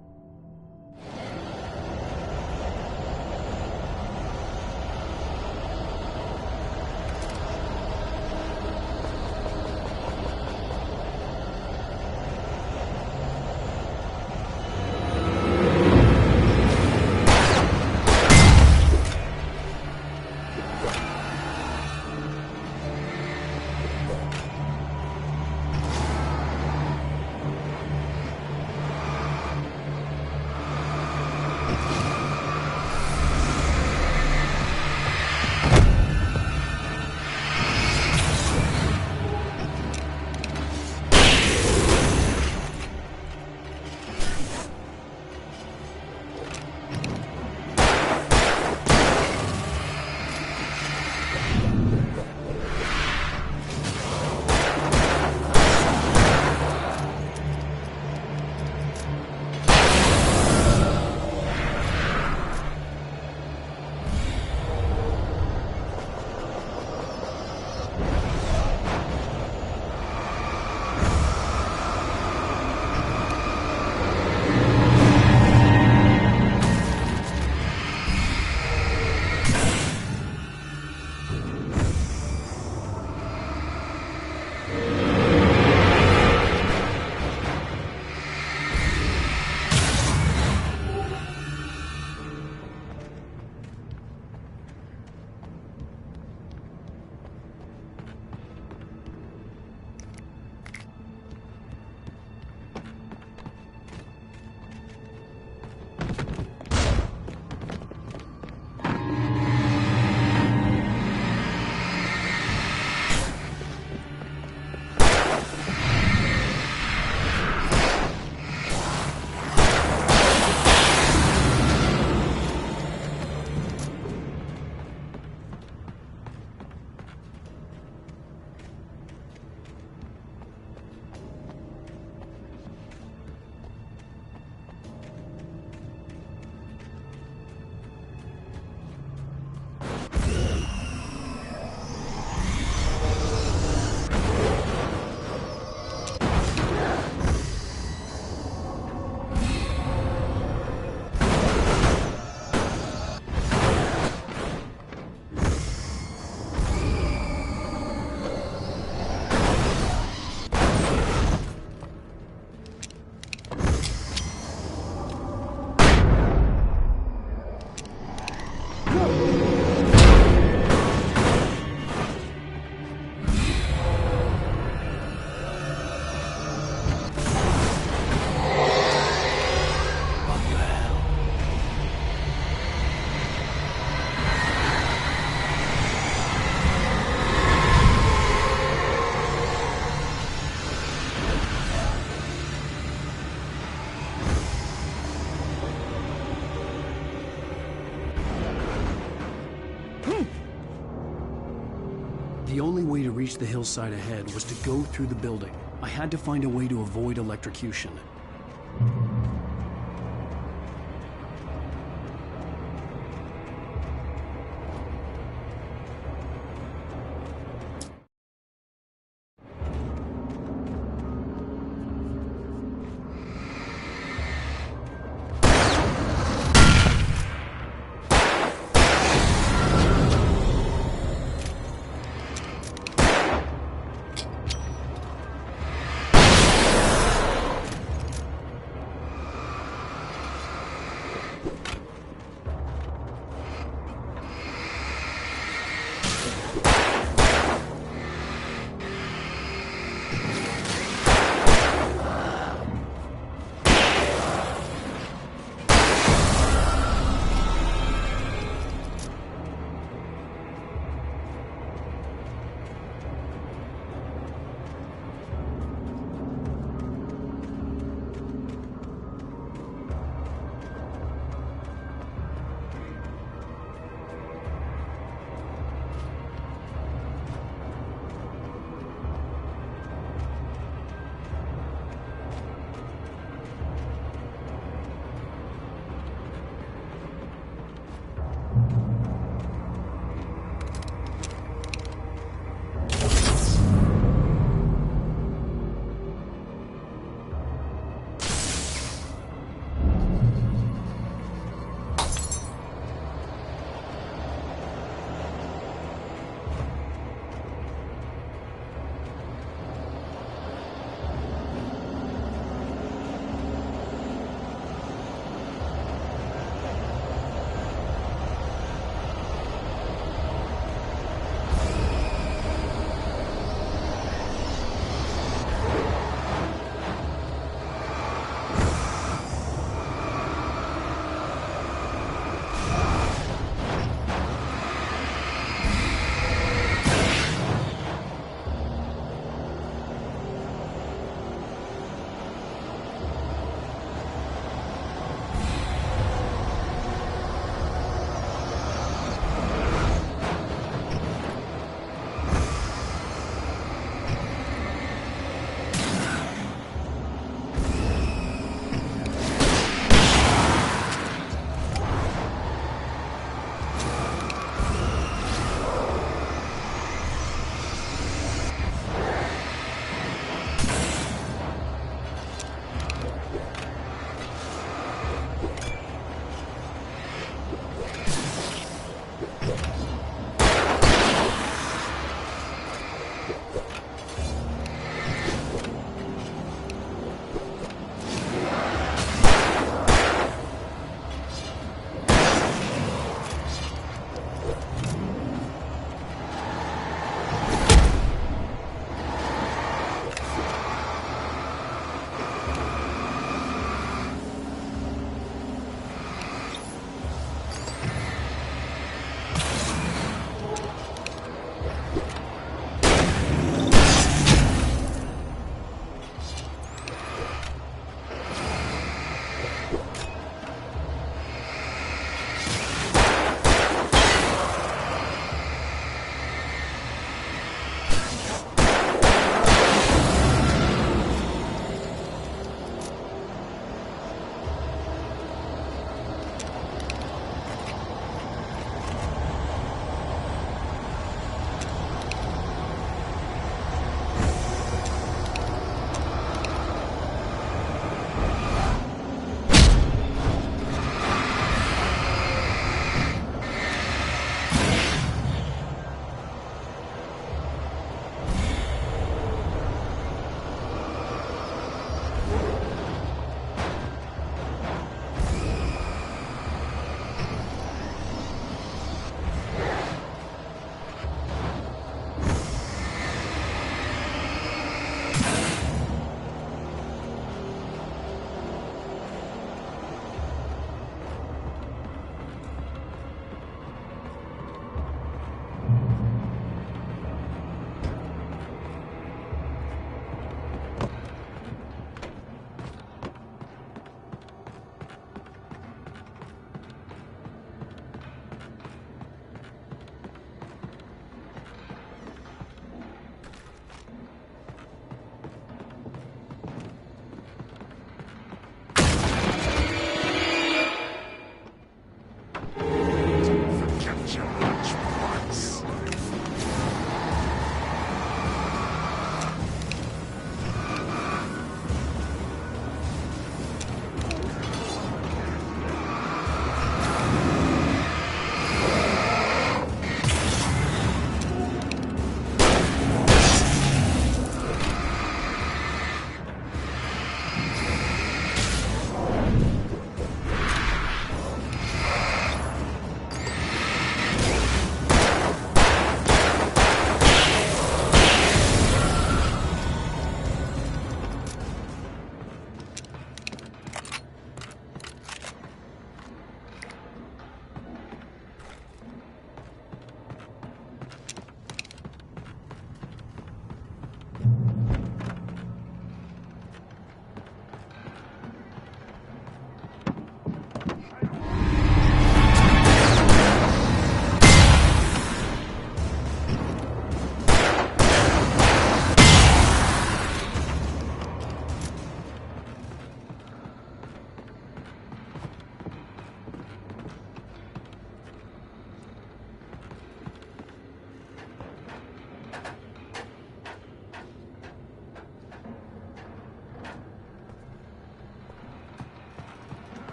The only way to reach the hillside ahead was to go through the building. I had to find a way to avoid electrocution.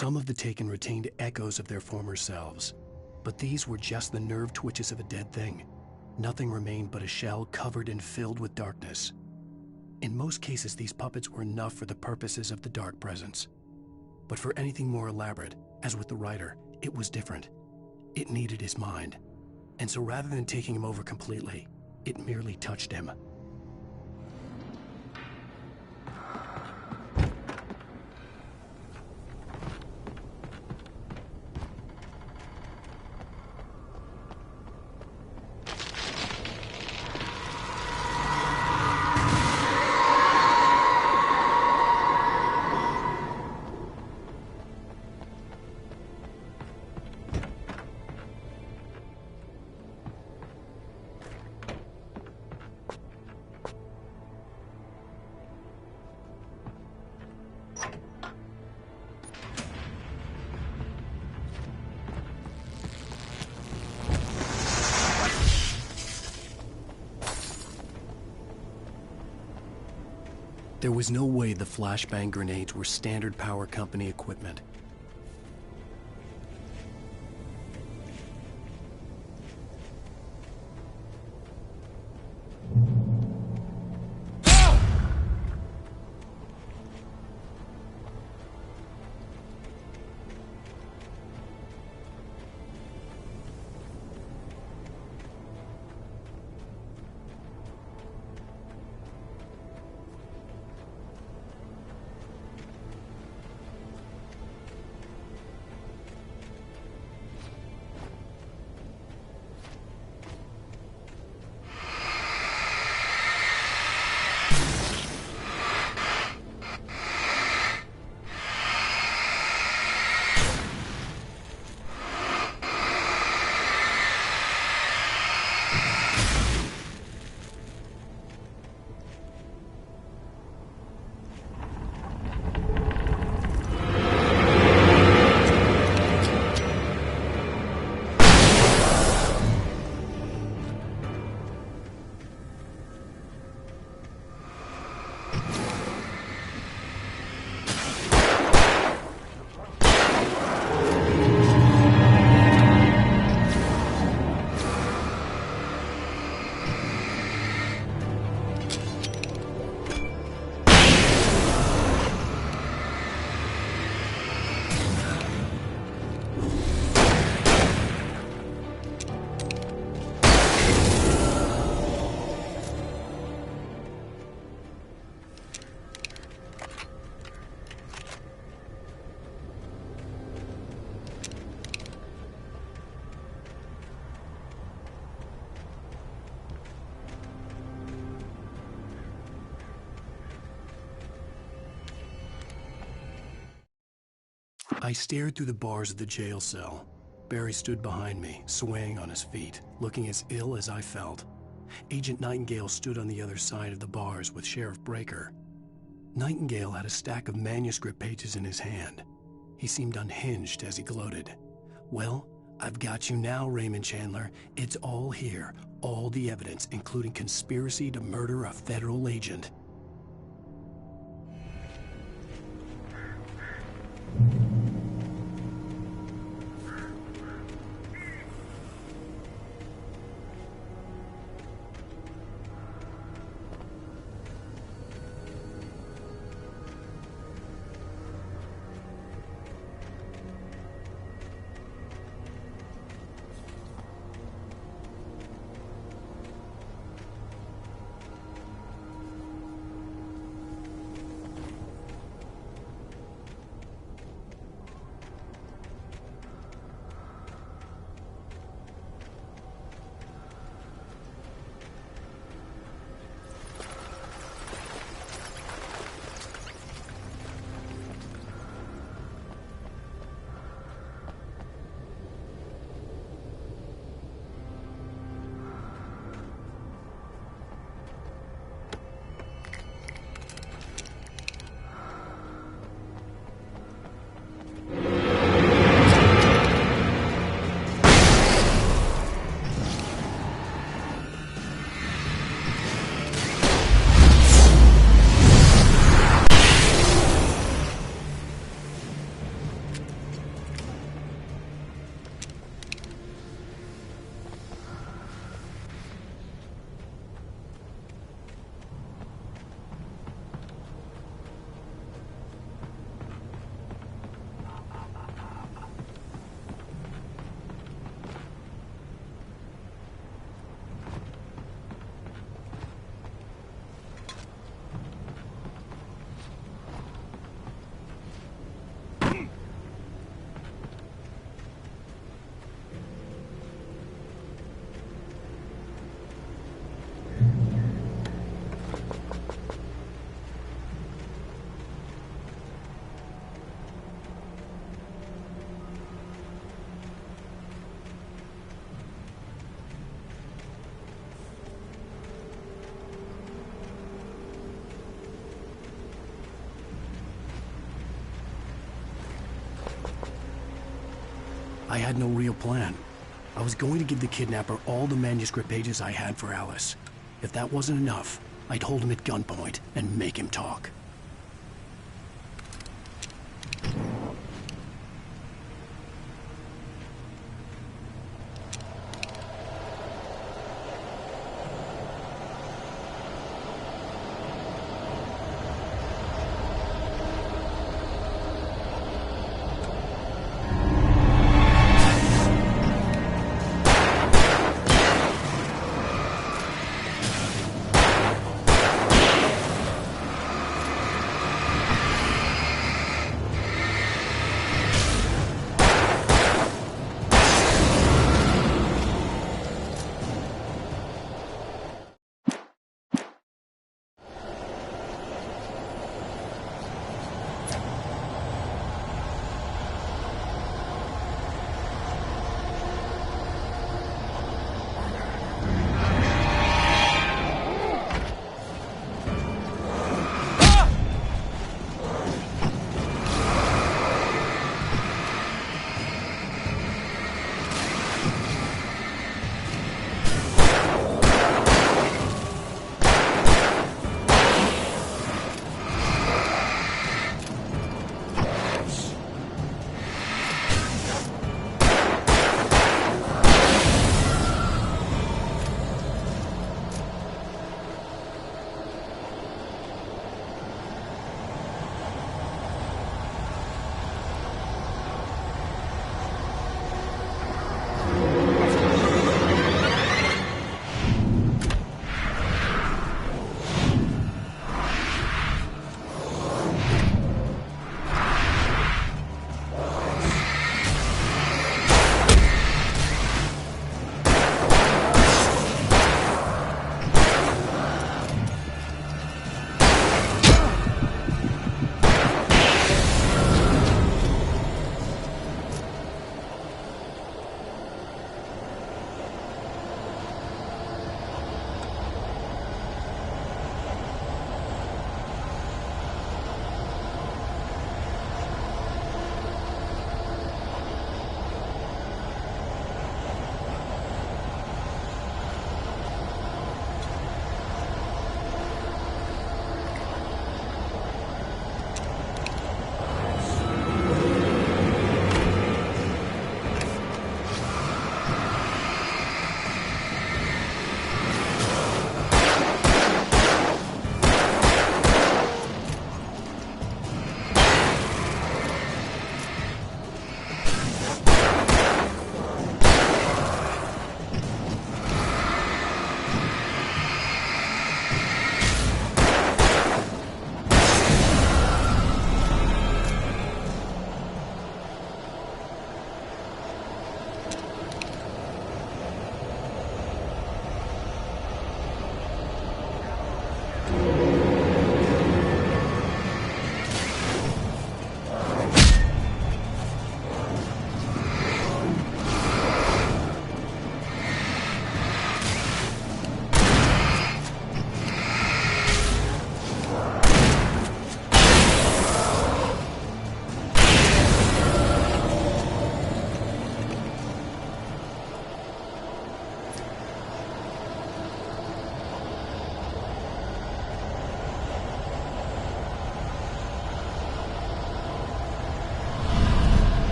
Some of the Taken retained echoes of their former selves, but these were just the nerve twitches of a dead thing. Nothing remained but a shell covered and filled with darkness. In most cases, these puppets were enough for the purposes of the Dark Presence. But for anything more elaborate, as with the writer, it was different. It needed his mind. And so rather than taking him over completely, it merely touched him. There was no way the flashbang grenades were Standard Power Company equipment. I stared through the bars of the jail cell. Barry stood behind me, swaying on his feet, looking as ill as I felt. Agent Nightingale stood on the other side of the bars with Sheriff Breaker. Nightingale had a stack of manuscript pages in his hand. He seemed unhinged as he gloated. "Well, I've got you now, Raymond Chandler. It's all here. All the evidence, including conspiracy to murder a federal agent." I had no real plan. I was going to give the kidnapper all the manuscript pages I had for Alice. If that wasn't enough, I'd hold him at gunpoint and make him talk.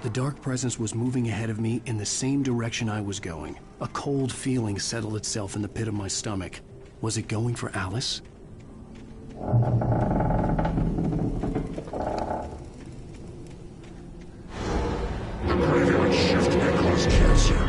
The dark presence was moving ahead of me in the same direction I was going. A cold feeling settled itself in the pit of my stomach. Was it going for Alice? The graveyard shift may cause cancer.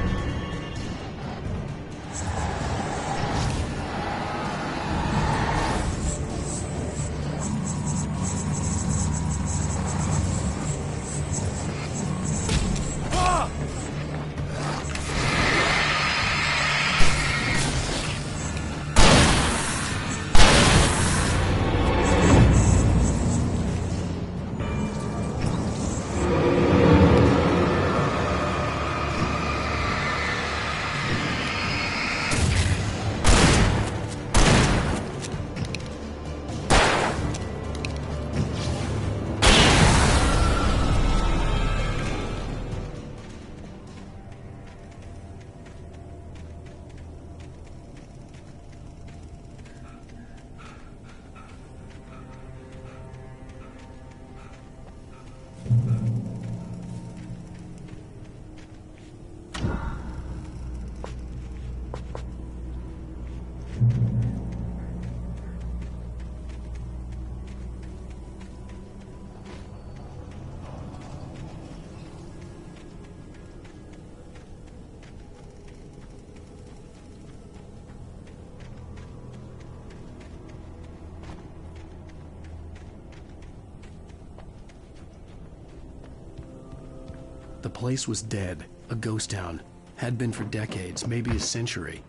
The place was dead, a ghost town. Had been for decades, maybe a century.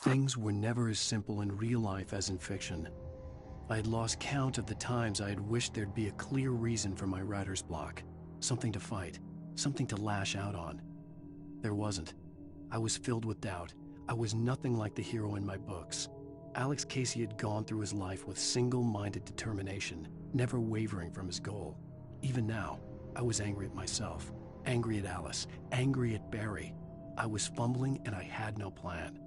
Things were never as simple in real life as in fiction. I had lost count of the times I had wished there'd be a clear reason for my writer's block. Something to fight, something to lash out on. There wasn't. I was filled with doubt. I was nothing like the hero in my books. Alex Casey had gone through his life with single-minded determination, never wavering from his goal. Even now, I was angry at myself, angry at Alice, angry at Barry. I was fumbling and I had no plan.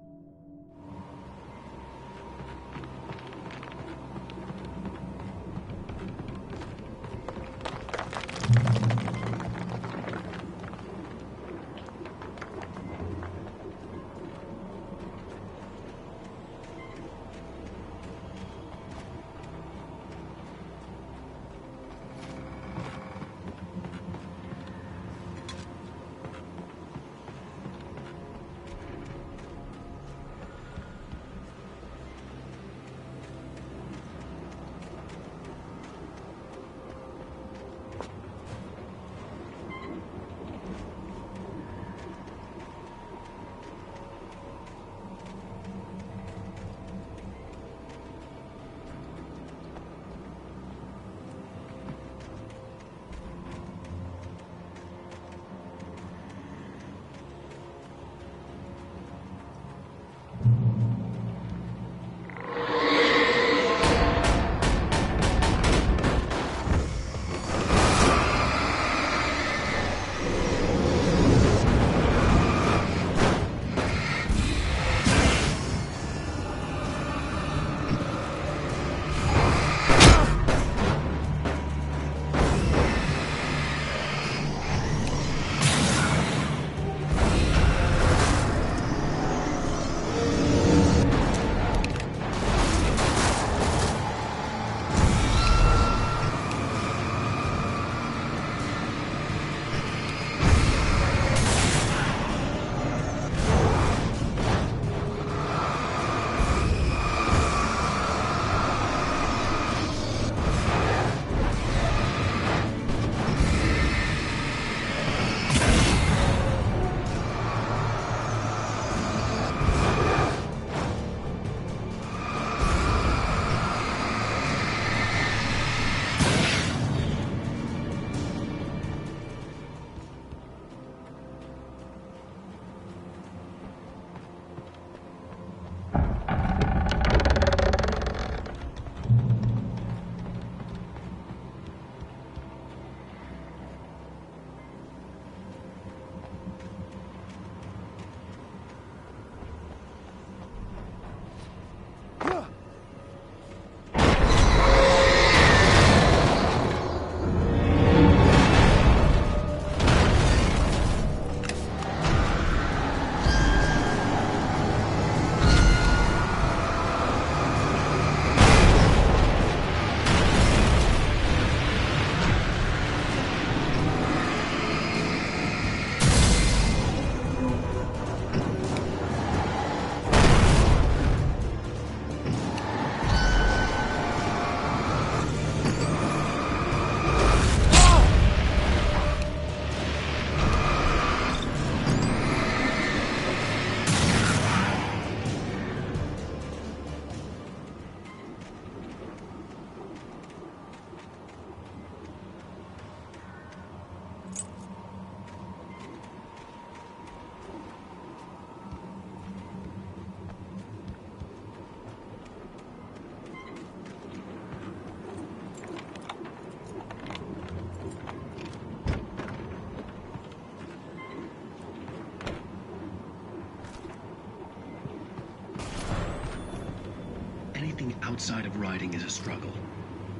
Anything outside of writing is a struggle.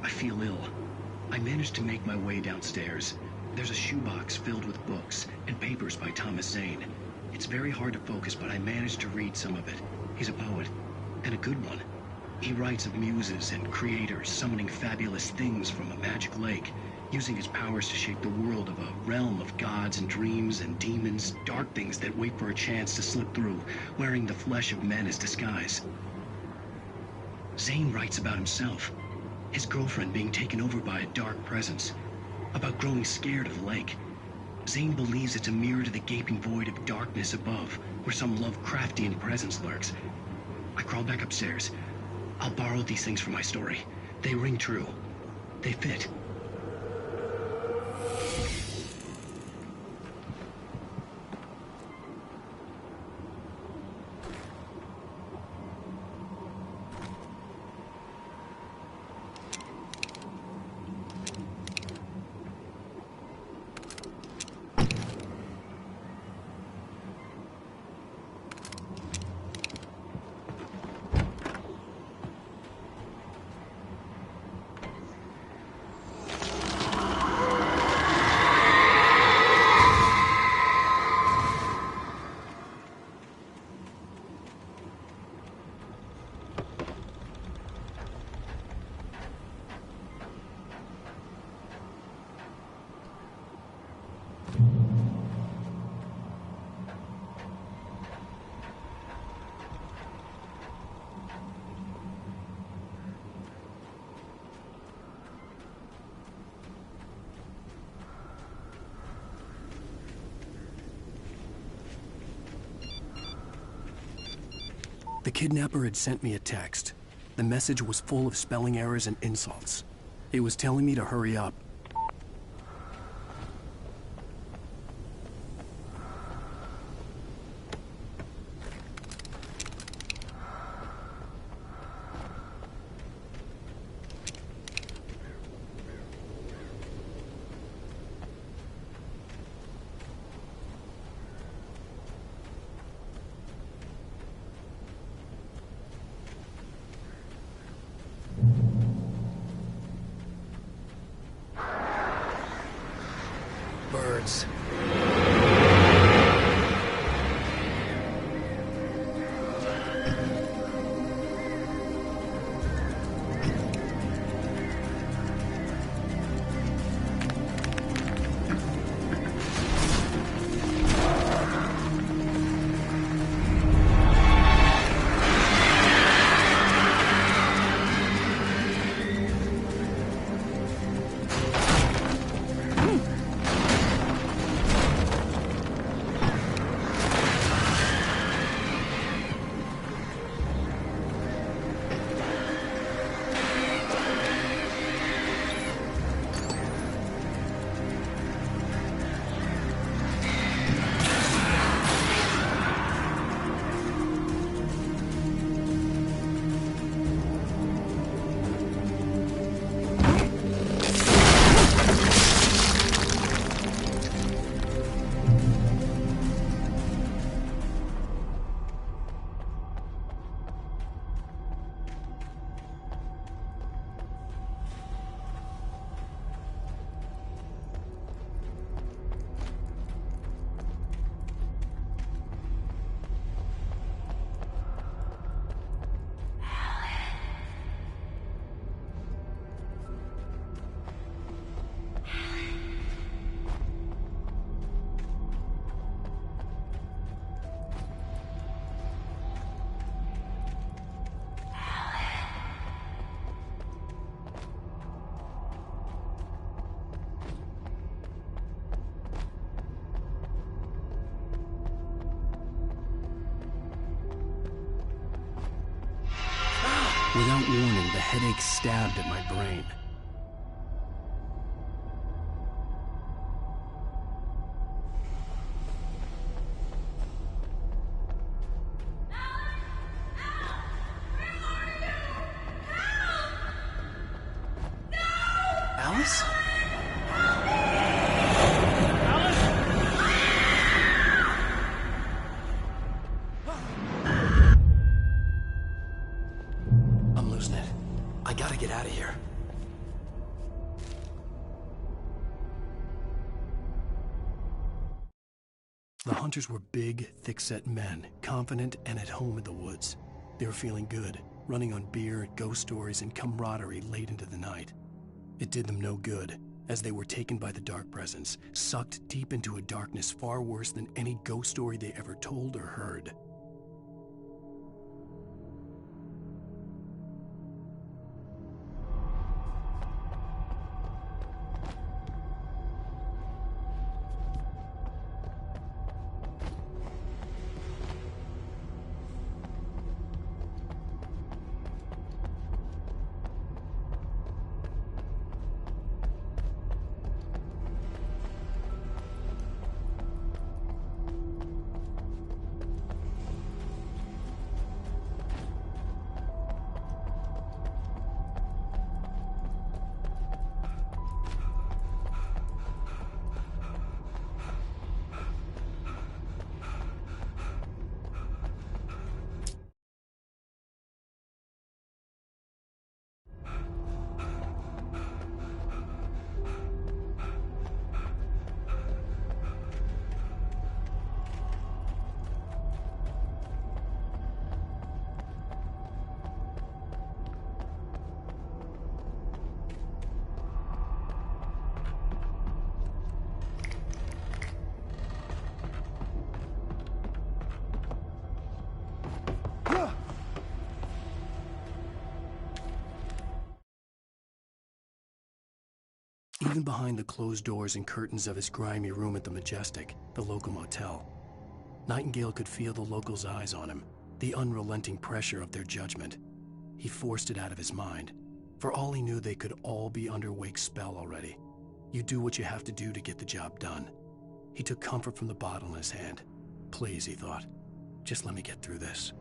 I feel ill. I managed to make my way downstairs. There's a shoebox filled with books and papers by Thomas Zane. It's very hard to focus, but I managed to read some of it. He's a poet, and a good one. He writes of muses and creators summoning fabulous things from a magic lake, using his powers to shape the world of a realm of gods and dreams and demons, dark things that wait for a chance to slip through, wearing the flesh of men as disguise. Zane writes about himself, his girlfriend being taken over by a dark presence, about growing scared of the lake. Zane believes it's a mirror to the gaping void of darkness above, where some Lovecraftian presence lurks. I crawl back upstairs. I'll borrow these things for my story. They ring true. They fit. The kidnapper had sent me a text. The message was full of spelling errors and insults. It was telling me to hurry up. Birds. Without warning, the headache stabbed at my brain. Alice? I'm losing it. I gotta get out of here. The hunters were big, thick-set men, confident and at home in the woods. They were feeling good, running on beer, ghost stories, and camaraderie late into the night. It did them no good, as they were taken by the dark presence, sucked deep into a darkness far worse than any ghost story they ever told or heard. Even behind the closed doors and curtains of his grimy room at the Majestic, the local motel, Nightingale could feel the locals' eyes on him, the unrelenting pressure of their judgment. He forced it out of his mind. For all he knew, they could all be under Wake's spell already. You do what you have to do to get the job done. He took comfort from the bottle in his hand. Please, he thought, just let me get through this.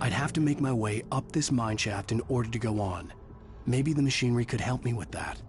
I'd have to make my way up this mine shaft in order to go on. Maybe the machinery could help me with that.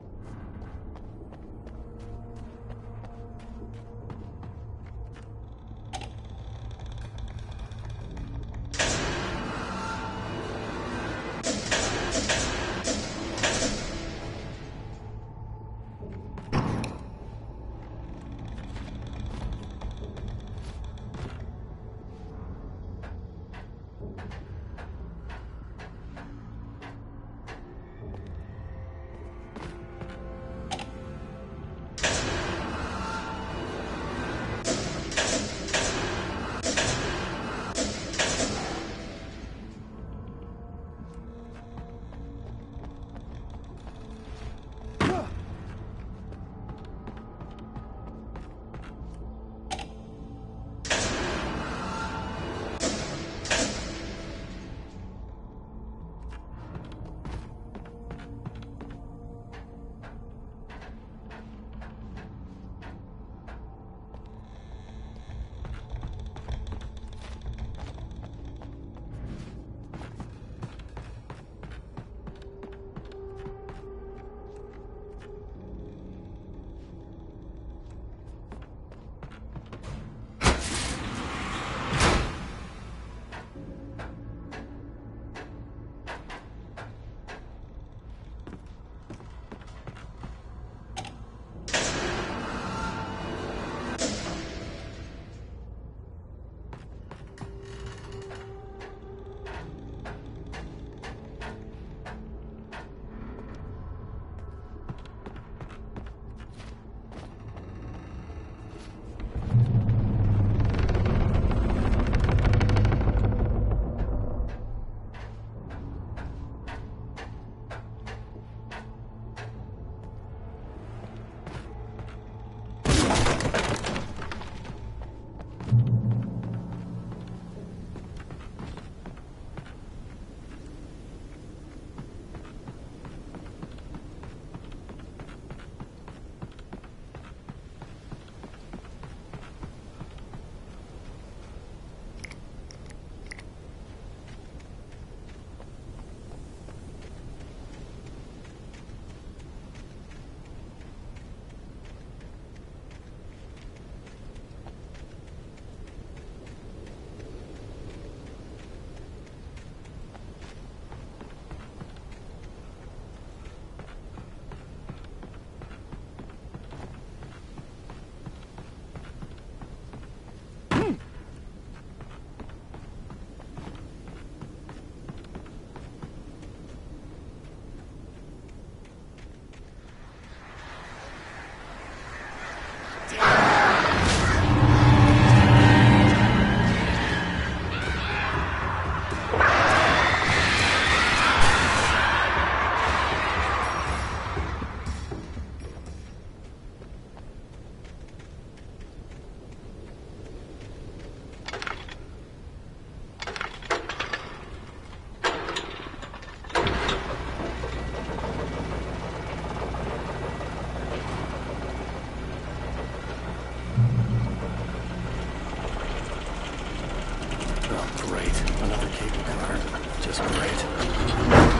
Great. Another cable car. Just great.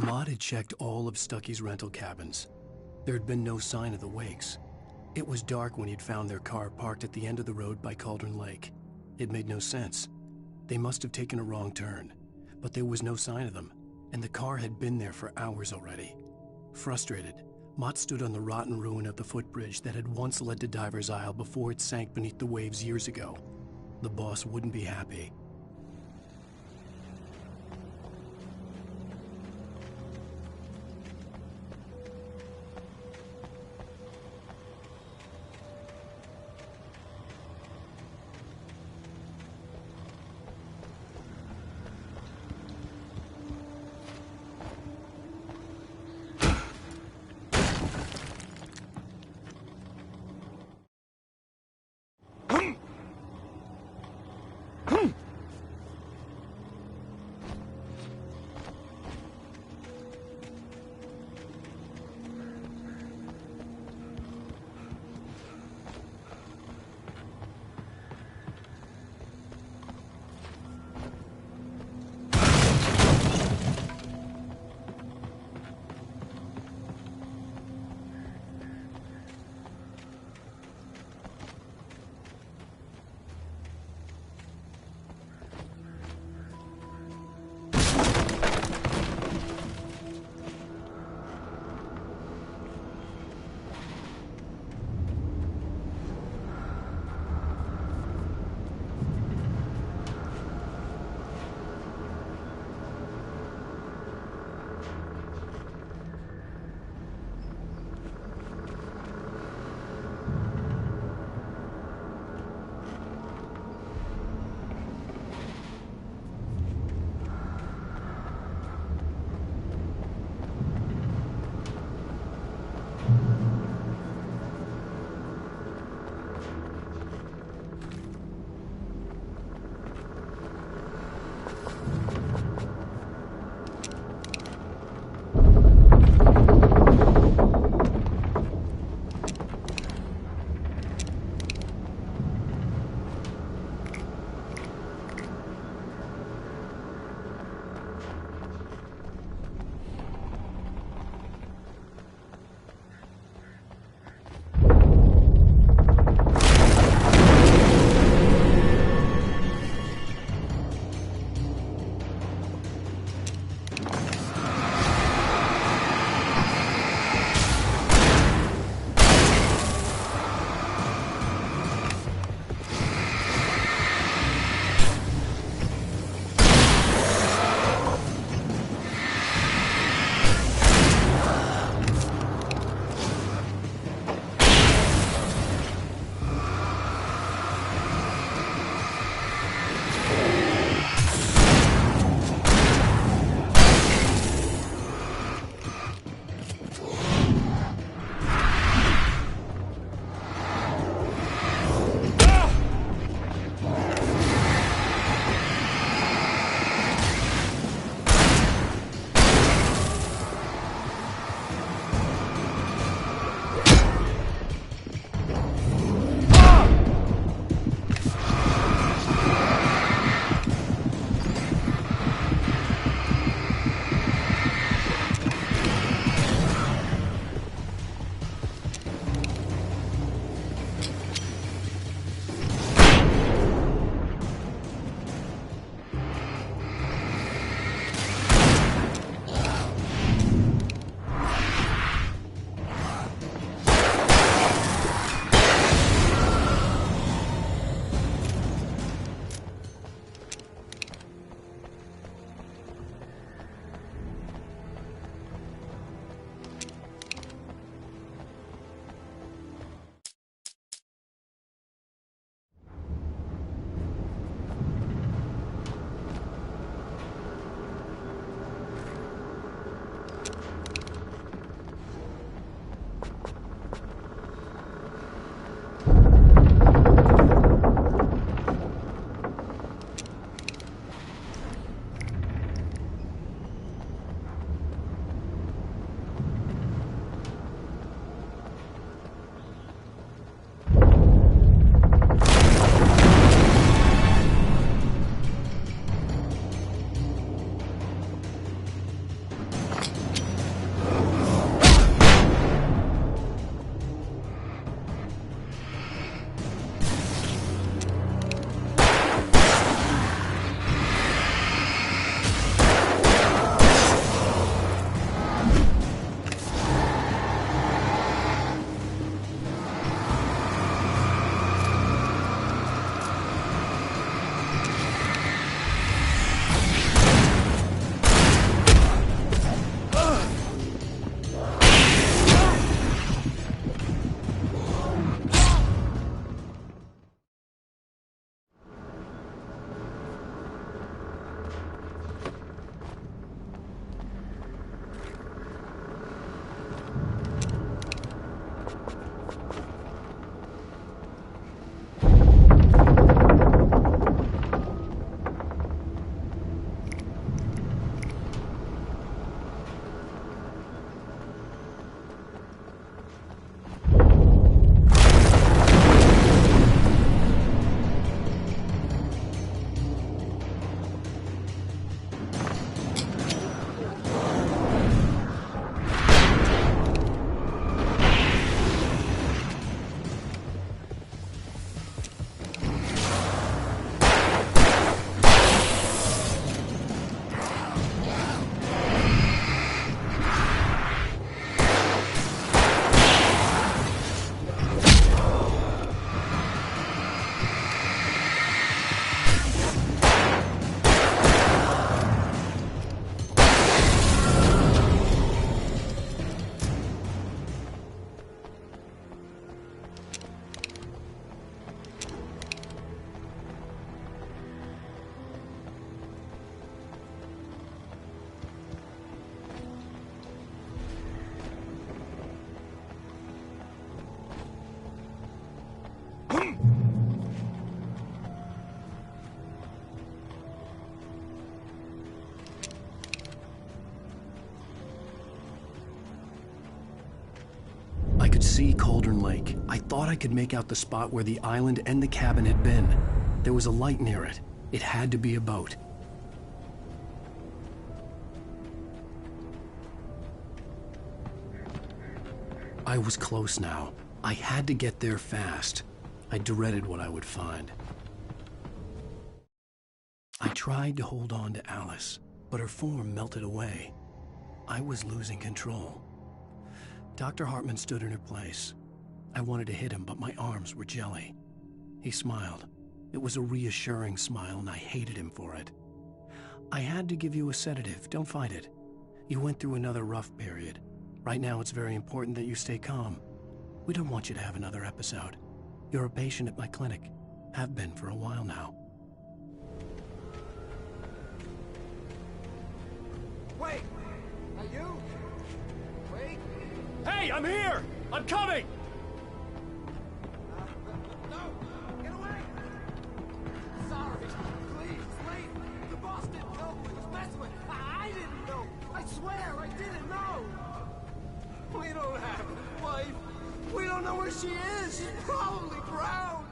Maude had checked all of Stucky's rental cabins. There had been no sign of the Wakes. It was dark when he'd found their car parked at the end of the road by Cauldron Lake. It made no sense. They must have taken a wrong turn, but there was no sign of them, and the car had been there for hours already. Frustrated, Mott stood on the rotten ruin of the footbridge that had once led to Diver's Isle before it sank beneath the waves years ago. The boss wouldn't be happy. could see Cauldron Lake. I thought I could make out the spot where the island and the cabin had been. There was a light near it. It had to be a boat. I was close now. I had to get there fast. I dreaded what I would find. I tried to hold on to Alice, but her form melted away. I was losing control. Dr. Hartman stood in her place. I wanted to hit him, but my arms were jelly. He smiled. It was a reassuring smile, and I hated him for it. I had to give you a sedative. Don't fight it. You went through another rough period. Right now, it's very important that you stay calm. We don't want you to have another episode. You're a patient at my clinic. Have been for a while now. Wait! Are you? Wait! Hey, I'm here! I'm coming! No! Get away! Sorry. Please, leave. The boss didn't know who he was messing with. I didn't know. I swear, I didn't know. We don't have a wife. We don't know where she is. She's probably drowned.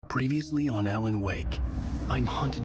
Previously on Alan Wake, I'm haunted